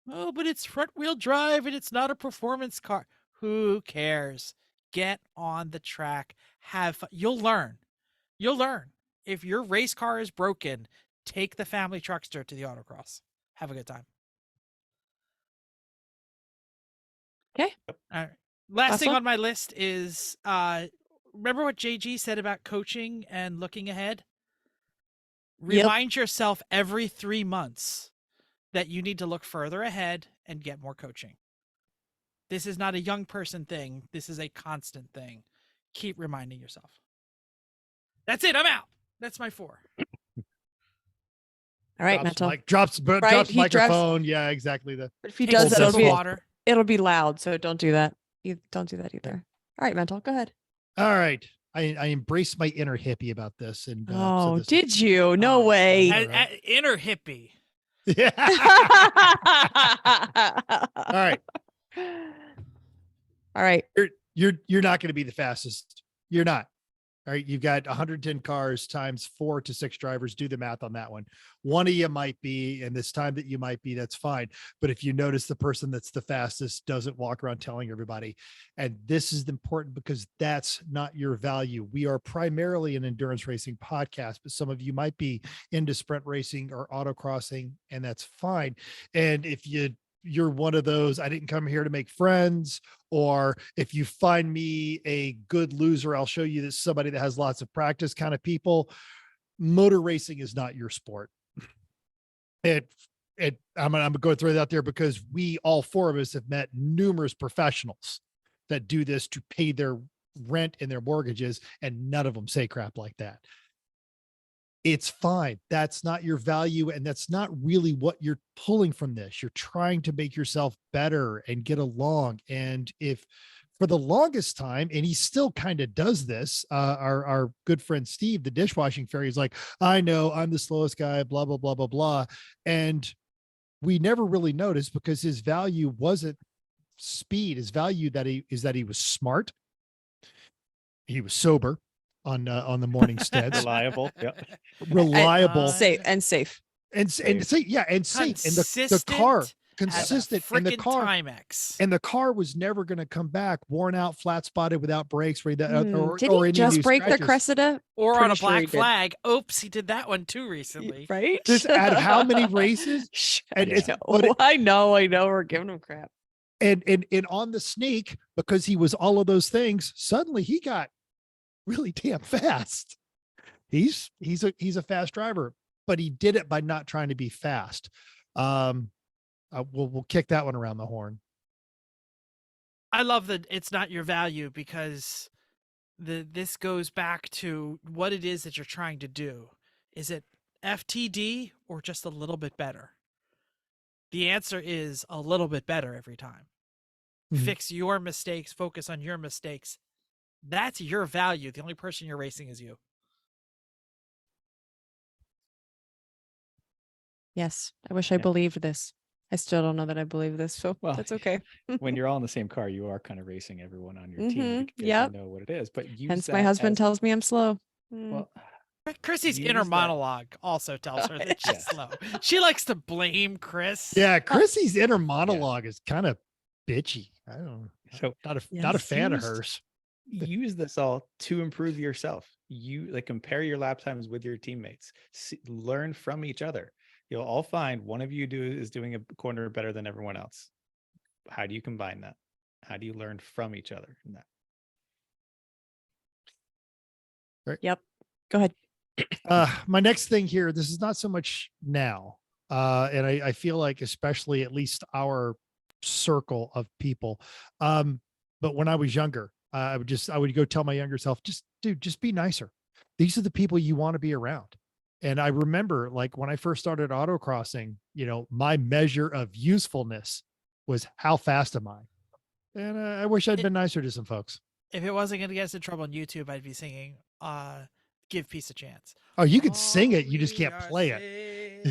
Oh, but it's front wheel drive and it's not a performance car. Who cares? Get on the track. Have fun. You'll learn. if your race car is broken, take the family truckster to the autocross. Have a good time. Okay. All right. Last thing Asa? on my list is remember what JG said about coaching and looking ahead? Yep. Remind yourself every 3 months that you need to look further ahead and get more coaching. This is not a young person thing. This is a constant thing. Keep reminding yourself. That's it. I'm out. That's my 4. All right, Drops Mental. mic- drops Right, drops he drops- microphone. Yeah, exactly. But if he Take does a that, sip of water. it'll be loud. So don't do that. You don't do that either. All right, Mental, go ahead. All right. I embrace my inner hippie about this. And Oh, this did you? No Oh, way. All right. Inner hippie. Yeah. All right. All right. You're not going to be the fastest. You're not. All right. You've got 110 cars times 4 to 6 drivers. Do the math on that one. One of you might be, and this time that you might be, that's fine. But if you notice the person that's the fastest doesn't walk around telling everybody, and this is important because that's not your value. We are primarily an endurance racing podcast, but some of you might be into sprint racing or autocrossing, and that's fine. And if you're one of those, I didn't come here to make friends, or if you find me a good loser, I'll show you this somebody that has lots of practice kind of people. Motor racing is not your sport. I'm gonna go throw that out there because we, all 4 of us, have met numerous professionals that do this to pay their rent and their mortgages, and none of them say crap like that. It's fine. That's not your value. And that's not really what you're pulling from this. You're trying to make yourself better and get along. And if for the longest time, and he still kind of does this, our good friend Steve, the dishwashing fairy, is like, I know I'm the slowest guy, blah, blah, blah, blah, blah. And we never really noticed because his value wasn't speed. His value that he was smart. He was sober on the morning stints. Reliable. Yep. Reliable. Safe and safe. And safe. Yeah. And safe. And the car consistent and the car Timex. and the car was never going to come back worn out, flat spotted, without brakes, or Did or he any just new break the scratches. Cressida? Or on Pretty a sure black he did. flag. Oops, he did that one too recently. Right? Just at how many races? And it's but I know. We're giving him crap. and on the sneak, because he was all of those things, suddenly he got really damn fast. He's a fast driver, but he did it by not trying to be fast. We'll kick that one around the horn. I love that it's not your value because this goes back to what it is that you're trying to do. Is it FTD or just a little bit better? The answer is a little bit better every time. Mhm. Fix your mistakes, focus on your mistakes. That's your value. The only person you're racing is you. Yes. I wish I Yeah. believed this. I still don't know that I believe this. So Well, that's okay. When you're all in the same car, you are kind of racing everyone on your Mhm, team because yep. you know what it is. But use Hence, my that husband as- tells me I'm slow. well, Chrissy's Use inner that. monologue also tells her that she's Yes. slow. She likes to blame Chris. Yeah, Chrissy's inner monologue is kind of bitchy. I don't know. So Not a Yes. fan of Used- hers. use this all to improve yourself. You compare your lap times with your teammates. Learn from each other. You'll all find one of you is doing a corner better than everyone else. How do you combine that? How do you learn from each other in that? Yep. Go ahead. My next thing here, this is not so much now. And I feel like, especially at least our circle of people. But when I was younger, I would go tell my younger self, just be nicer. These are the people you want to be around. And I remember, like, when I first started autocrossing, my measure of usefulness was how fast am I? And I wish I'd been nicer to some folks. If it wasn't going to get us in trouble on YouTube, I'd be singing Give Peace a Chance. Oh, you could sing it. You just can't play it.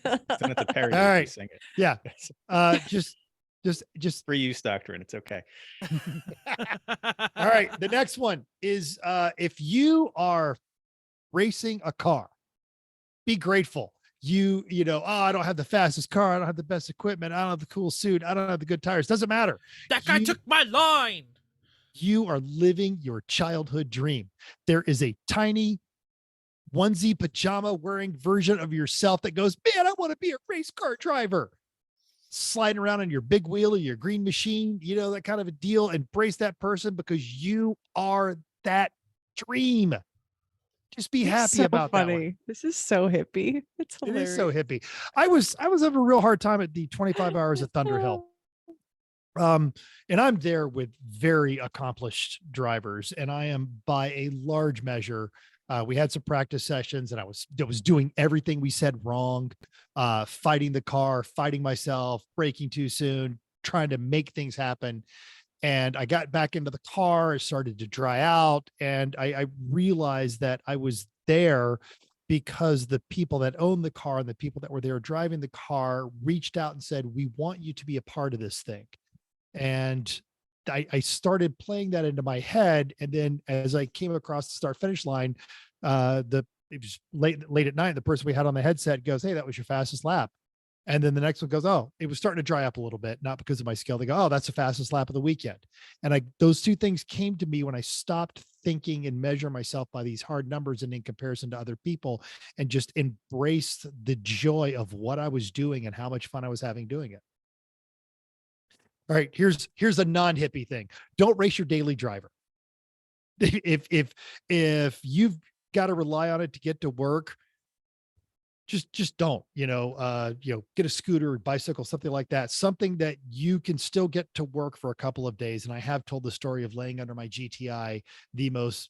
Don't have to parody All it, you right. sing it. Yeah. Just Free use doctrine. It's okay. all right. The next one is if you are racing a car, be grateful. I don't have the fastest car. I don't have the best equipment. I don't have the cool suit. I don't have the good tires. Doesn't matter. That guy took my line. You are living your childhood dream. There is a tiny onesie pajama wearing version of yourself that goes, man, I want to be a race car driver. Sliding around on your big wheel or your green machine, that kind of a deal. Embrace that person because you are that dream. Just be happy about that one. This is so hippie. It's It hilarious. is so hippie. I was having a real hard time at the 25 hours at Thunder Hill. And I'm there with very accomplished drivers, and I am by a large measure. We had some practice sessions, and I was doing everything we said wrong, fighting the car, fighting myself, braking too soon, trying to make things happen. And I got back into the car, I started to dry out, and I realized that I was there because the people that owned the car and the people that were there driving the car reached out and said, we want you to be a part of this thing. And I started playing that into my head. And then as I came across the start finish line, it was late at night, the person we had on the headset goes, hey, that was your fastest lap. And then the next one goes, oh, it was starting to dry up a little bit, not because of my skill. They go, oh, that's the fastest lap of the weekend. And those two things came to me when I stopped thinking and measure myself by these hard numbers and in comparison to other people, and just embraced the joy of what I was doing and how much fun I was having doing it. All right, here's a non-hippie thing. Don't race your daily driver. If you've got to rely on it to get to work, just don't, get a scooter or bicycle, something like that, something that you can still get to work for a couple of days. And I have told the story of laying under my GTI, the most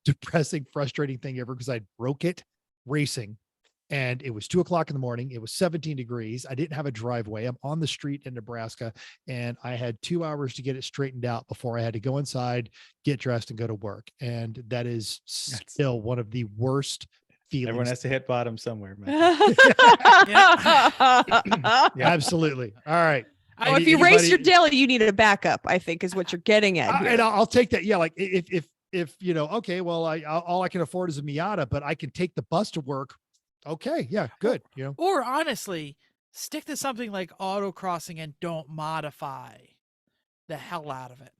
depressing, frustrating thing ever, because I broke it racing. And it was 2:00 in the morning. It was 17 degrees. I didn't have a driveway. I'm on the street in Nebraska, and I had 2 hours to get it straightened out before I had to go inside, get dressed, and go to work. And that is still one of the worst feelings. Everyone has to hit bottom somewhere, man. Absolutely. All right. Oh, if you race your daily, you need a backup, I think is what you're getting at here. And I'll take that. Yeah. Like if okay, well, all I can afford is a Miata, but I can take the bus to work. Okay. Yeah. Good. Or honestly, stick to something like autocrossing and don't modify the hell out of it,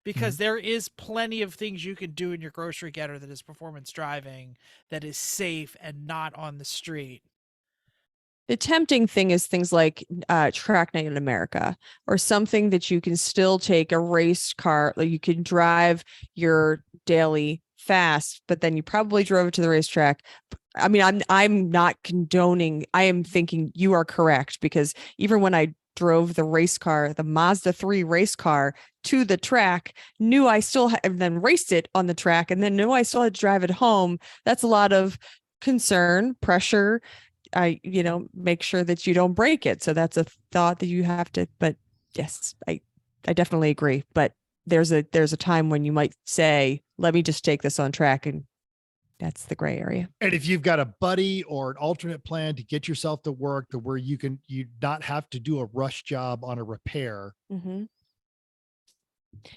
because there is plenty of things you can do in your grocery getter that is performance driving, that is safe and not on the street. The tempting thing is things like Track Night in America, or something that you can still take a race car. Like you can drive your daily fast, but then you probably drove it to the racetrack. I mean, I'm not condoning. I am thinking you are correct, because even when I drove the race car, the Mazda 3 race car to the track, knew I still and then raced it on the track, and then knew I still had to drive it home. That's a lot of concern, pressure. Make sure that you don't break it. So that's a thought that you have to. But yes, I definitely agree. But there's a time when you might say, let me just take this on track, and that's the gray area. And if you've got a buddy or an alternate plan to get yourself to work to where you not have to do a rush job on a repair. Mm-hmm.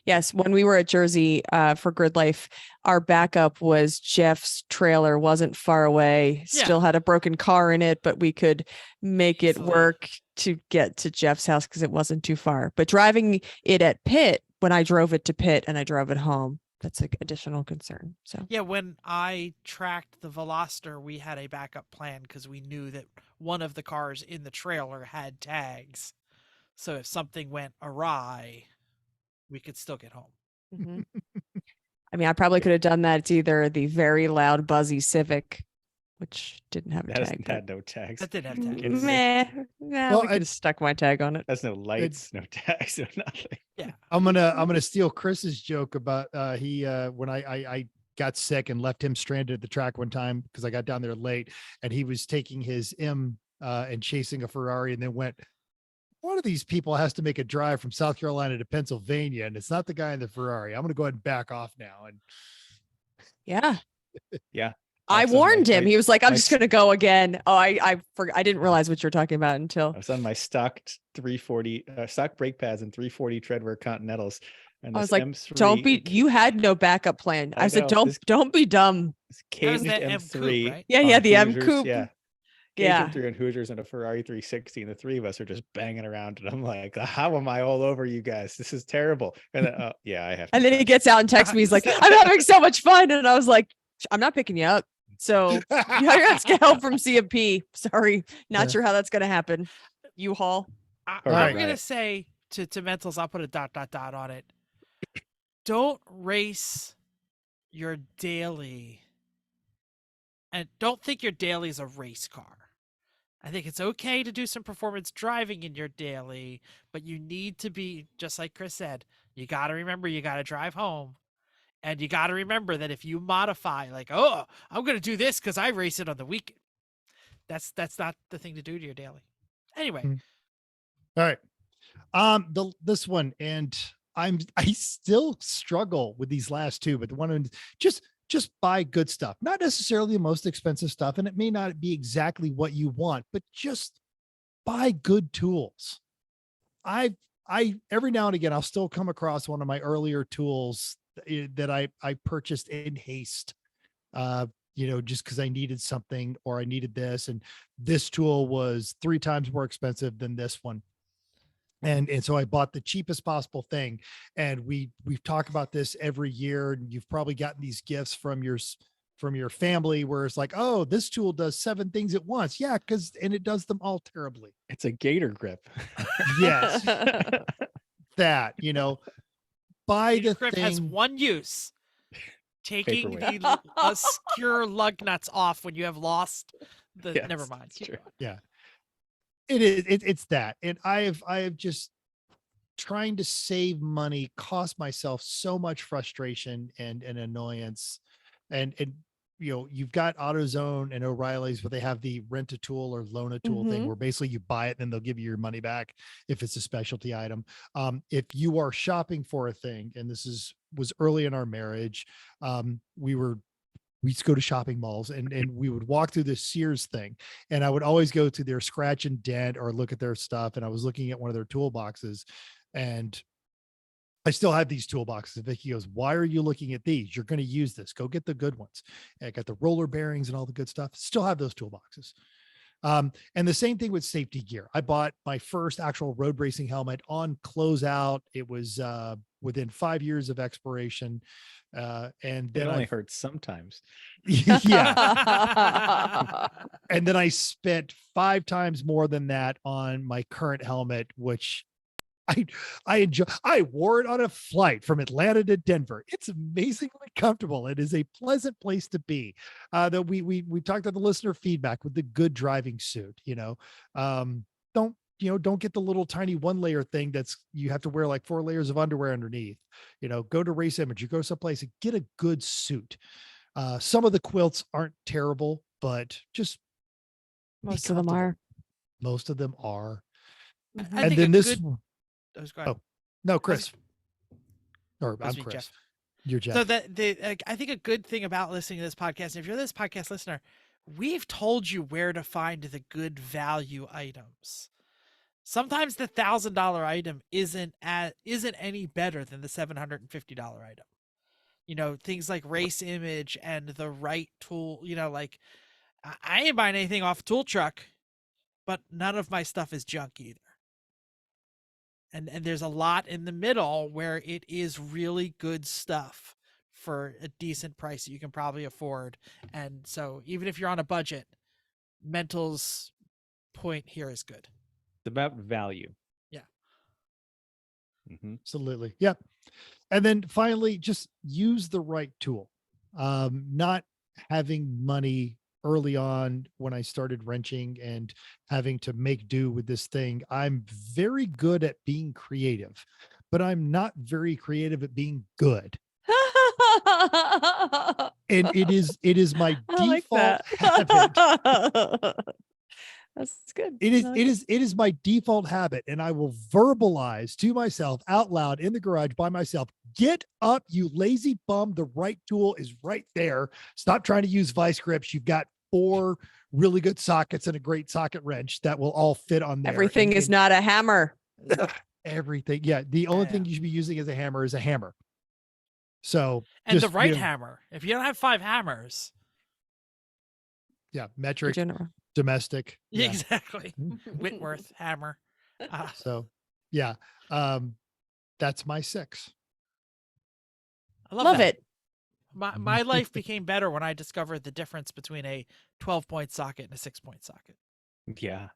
Yes. When we were at Jersey for Grid Life, our backup was Jeff's trailer. Wasn't far away, still had a broken car in it, but we could make it work to get to Jeff's house because it wasn't too far. But driving it at Pitt, when I drove it to Pitt and I drove it home, that's an additional concern. So yeah, when I tracked the Veloster, we had a backup plan because we knew that one of the cars in the trailer had tags. So if something went awry, we could still get home. Mm-hmm. I mean, I probably could have done that. It's either the very loud, buzzy Civic, which didn't have a tag. Had no tags. That didn't have tags. Well, I could have stuck my tag on it. That's no lights, no tags, no nothing. Yeah. I'm gonna steal Chris's joke about when I got sick and left him stranded at the track one time because I got down there late, and he was taking his M and chasing a Ferrari, and then went, one of these people has to make a drive from South Carolina to Pennsylvania, and it's not the guy in the Ferrari. I'm going to go ahead and back off now. And yeah, I warned him. He was like, I'm just going to go again. Oh, I didn't realize what you were talking about until I was on my stock 340 stock brake pads and 340 treadwear Continentals. And I was like, M3, you had no backup plan. I said, don't be dumb. Caged M3. Right? Yeah. The M Hoosiers, Coupe. Yeah. M3 and Hoosiers and a Ferrari 360, and the three of us are just banging around, and I'm like, how am I all over you guys? This is terrible. And then, I have to. And then he gets out and texts me. He's like, I'm having so much fun. And I was like, I'm not picking you up. So you're gonna get help from CMP. Sorry, not Yeah. sure how that's gonna happen. U-Haul. All I'm right. gonna say to mentals, I'll put a ... on it. Don't race your daily, and don't think your daily is a race car. I think it's okay to do some performance driving in your daily, but you need to be, just like Chris said, you got to remember you got to drive home. And you got to remember that if you modify, like, oh, I'm going to do this because I race it on the weekend, that's not the thing to do to your daily. Anyway. Mm. All right. This one, and I still struggle with these last two, but the one just buy good stuff, not necessarily the most expensive stuff, and it may not be exactly what you want, but just buy good tools. I every now and again I'll still come across one of my earlier tools that I purchased in haste, just because I needed something or I needed this, and this tool was 3 times more expensive than this one. And so I bought the cheapest possible thing. And we've talked about this every year, and you've probably gotten these gifts from your family where it's like, oh, this tool does 7 things at once. Yeah, and it does them all terribly. It's a gator grip. Yes. That, buy the Grip has thing. one use: taking Paperweight. the obscure lug nuts off when you have lost the. Yes, Never mind. it's true. Yeah. It's that. And I have just trying to save money cost myself so much frustration and annoyance. And you've got AutoZone and O'Reilly's, but they have the rent a tool or loan a tool thing Mhm. where basically you buy it and they'll give you your money back if it's a specialty item. If you are shopping for a thing, and was early in our marriage, we used to go to shopping malls and we would walk through the Sears thing, and I would always go to their scratch and dent or look at their stuff. And I was looking at one of their toolboxes, and I still have these toolboxes. And Vicky goes, "Why are you looking at these? You're going to use this. Go get the good ones." And I got the roller bearings and all the good stuff. Still have those toolboxes. And the same thing with safety gear. I bought my first actual road racing helmet on closeout. It was within 5 years of expiration. And It then only hurts sometimes. yeah. And then I spent 5 times more than that on my current helmet, which I enjoy. I wore it on a flight from Atlanta to Denver. It's amazingly comfortable. It is a pleasant place to be. That we talked about the listener feedback with the good driving suit. Don't get the little tiny 1-layer thing that's you have to wear like 4 layers of underwear underneath. Go to Race Image, you go someplace and get a good suit. Some of the quilts aren't terrible, but just be Most of them comfortable. are. Most of them are. I And think then a this. good. Go ahead. Oh, no, Chris. Or That's I'm me, Chris. Jeff. You're Jeff. So I think a good thing about listening to this podcast, if you're this podcast listener, we've told you where to find the good value items. Sometimes the $1,000 item isn't any better than the $750 item. Things like Race Image and the right tool. Like I ain't buying anything off Tool Truck, but none of my stuff is junk either. And there's a lot in the middle where it is really good stuff for a decent price that you can probably afford. And so even if you're on a budget, Mental's point here is good. It's about value. Yeah. Mm-hmm. Absolutely. Yep. And then finally, just use the right tool. Not having money early on when I started wrenching and having to make do with this thing. I'm very good at being creative, but I'm not very creative at being good. And it is my I like default that. habit. That's good. It is, I like it is my default habit. And I will verbalize to myself out loud in the garage by myself, get up, you lazy bum. The right tool is right there. Stop trying to use vice grips. You've got 4 really good sockets and a great socket wrench that will all fit on there. Everything is not a hammer. everything. Yeah. The only thing you should be using as a hammer is a hammer. So, And just, the right hammer. If you don't have 5 hammers. Yeah. Metric, General. domestic. Yeah, Yeah. exactly. Whitworth hammer. So, yeah. That's my 6. I love Love that. it. my life became better when I discovered the difference between a 12-point socket and a 6-point socket. Yeah.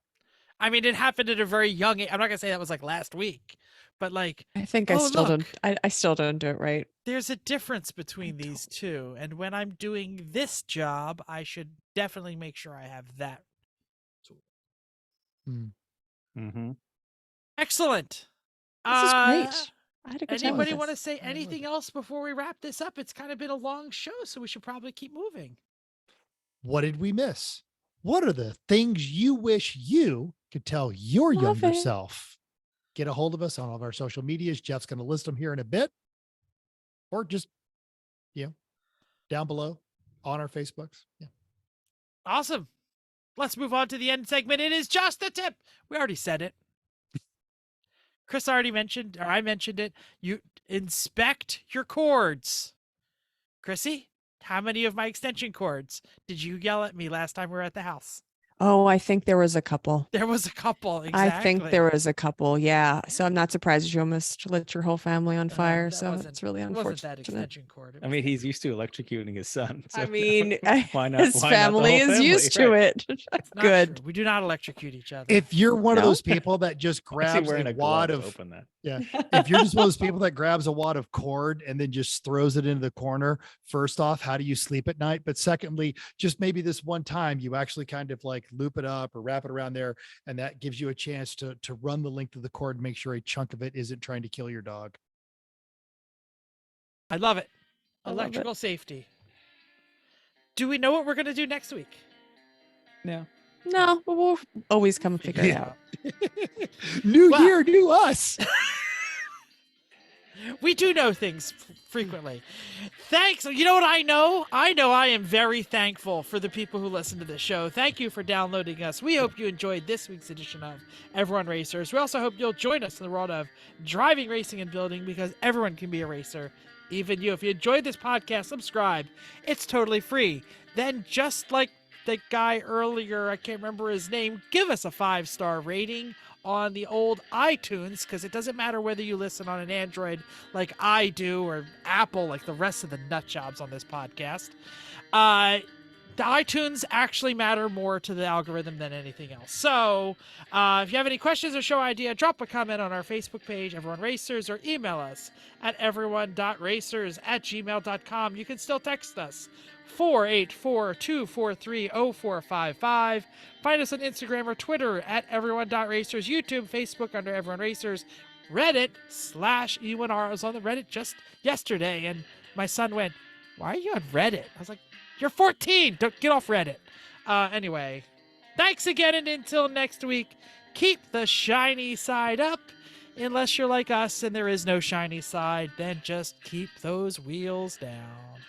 I mean, it happened at a very young age. I'm not gonna say that was like last week, but like, I think I oh, still don't. look. I still don't do it right. There's a difference between these two, and when I'm doing this job, I should definitely make sure I have that tool. Mm-hmm. Excellent. This is great. I had a good time with Anybody want to this. say anything else before we wrap this up? It's kind of been a long show, so we should probably keep moving. What did we miss? What are the things you wish you could tell your Love younger it. self? Get a hold of us on all of our social medias. Jeff's going to list them here in a bit, or just, down below on our Facebooks. Yeah. Awesome. Let's move on to the end segment. It is just a tip. We already said it. Chris already mentioned, or I mentioned it. You inspect your cords. Chrissy, how many of my extension cords did you yell at me last time we were at the house? Oh, I think there was a couple. There was a couple. Exactly. I think there was a couple. Yeah. So I'm not surprised you almost lit your whole family on fire. That So wasn't- it's really It wasn't that unfortunate. extension cord. It I mean, he's used to electrocuting his son. I so mean, why not? his why not the family whole is used to right? it. It's not Good. true. We do not electrocute each other. If you're one of No? those people that just Why is he grabs wearing a a glove wad to of, open that? if you're just one of those people that grabs a wad of cord and then just throws it into the corner, first off, how do you sleep at night? But secondly, just maybe this one time you actually kind of like loop it up or wrap it around there. And that gives you a chance to run the length of the cord and make sure a chunk of it isn't trying to kill your dog. I love it. I love it. Electrical safety. Do we know what we're going to do next week? No. No, but we'll always come figure it Yeah. out. New Well- year, new us. We do know things frequently. Thanks. You know what I know? I know I am very thankful for the people who listen to this show. Thank you for downloading us. We hope you enjoyed this week's edition of Everyone Racers. We also hope you'll join us in the world of driving, racing, and building, because everyone can be a racer, even you. If you enjoyed this podcast, subscribe. It's totally free. Then, just like the guy earlier, I can't remember his name, give us a 5-star rating on the old iTunes, because it doesn't matter whether you listen on an Android like I do or Apple like the rest of the nut jobs on this podcast. The iTunes actually matter more to the algorithm than anything else. So if you have any questions or show idea, drop a comment on our Facebook page, Everyone Racers, or email us at everyone.racers@gmail.com. You can still text us 484-243-0455. Find us on Instagram or Twitter at everyone.racers, YouTube, Facebook under Everyone Racers, Reddit /E1R. I was on the Reddit just yesterday, and my son went, "Why are you on Reddit?" I was like, "You're 14. Don't get off Reddit." Anyway, thanks again, and until next week, keep the shiny side up. Unless you're like us and there is no shiny side, then just keep those wheels down.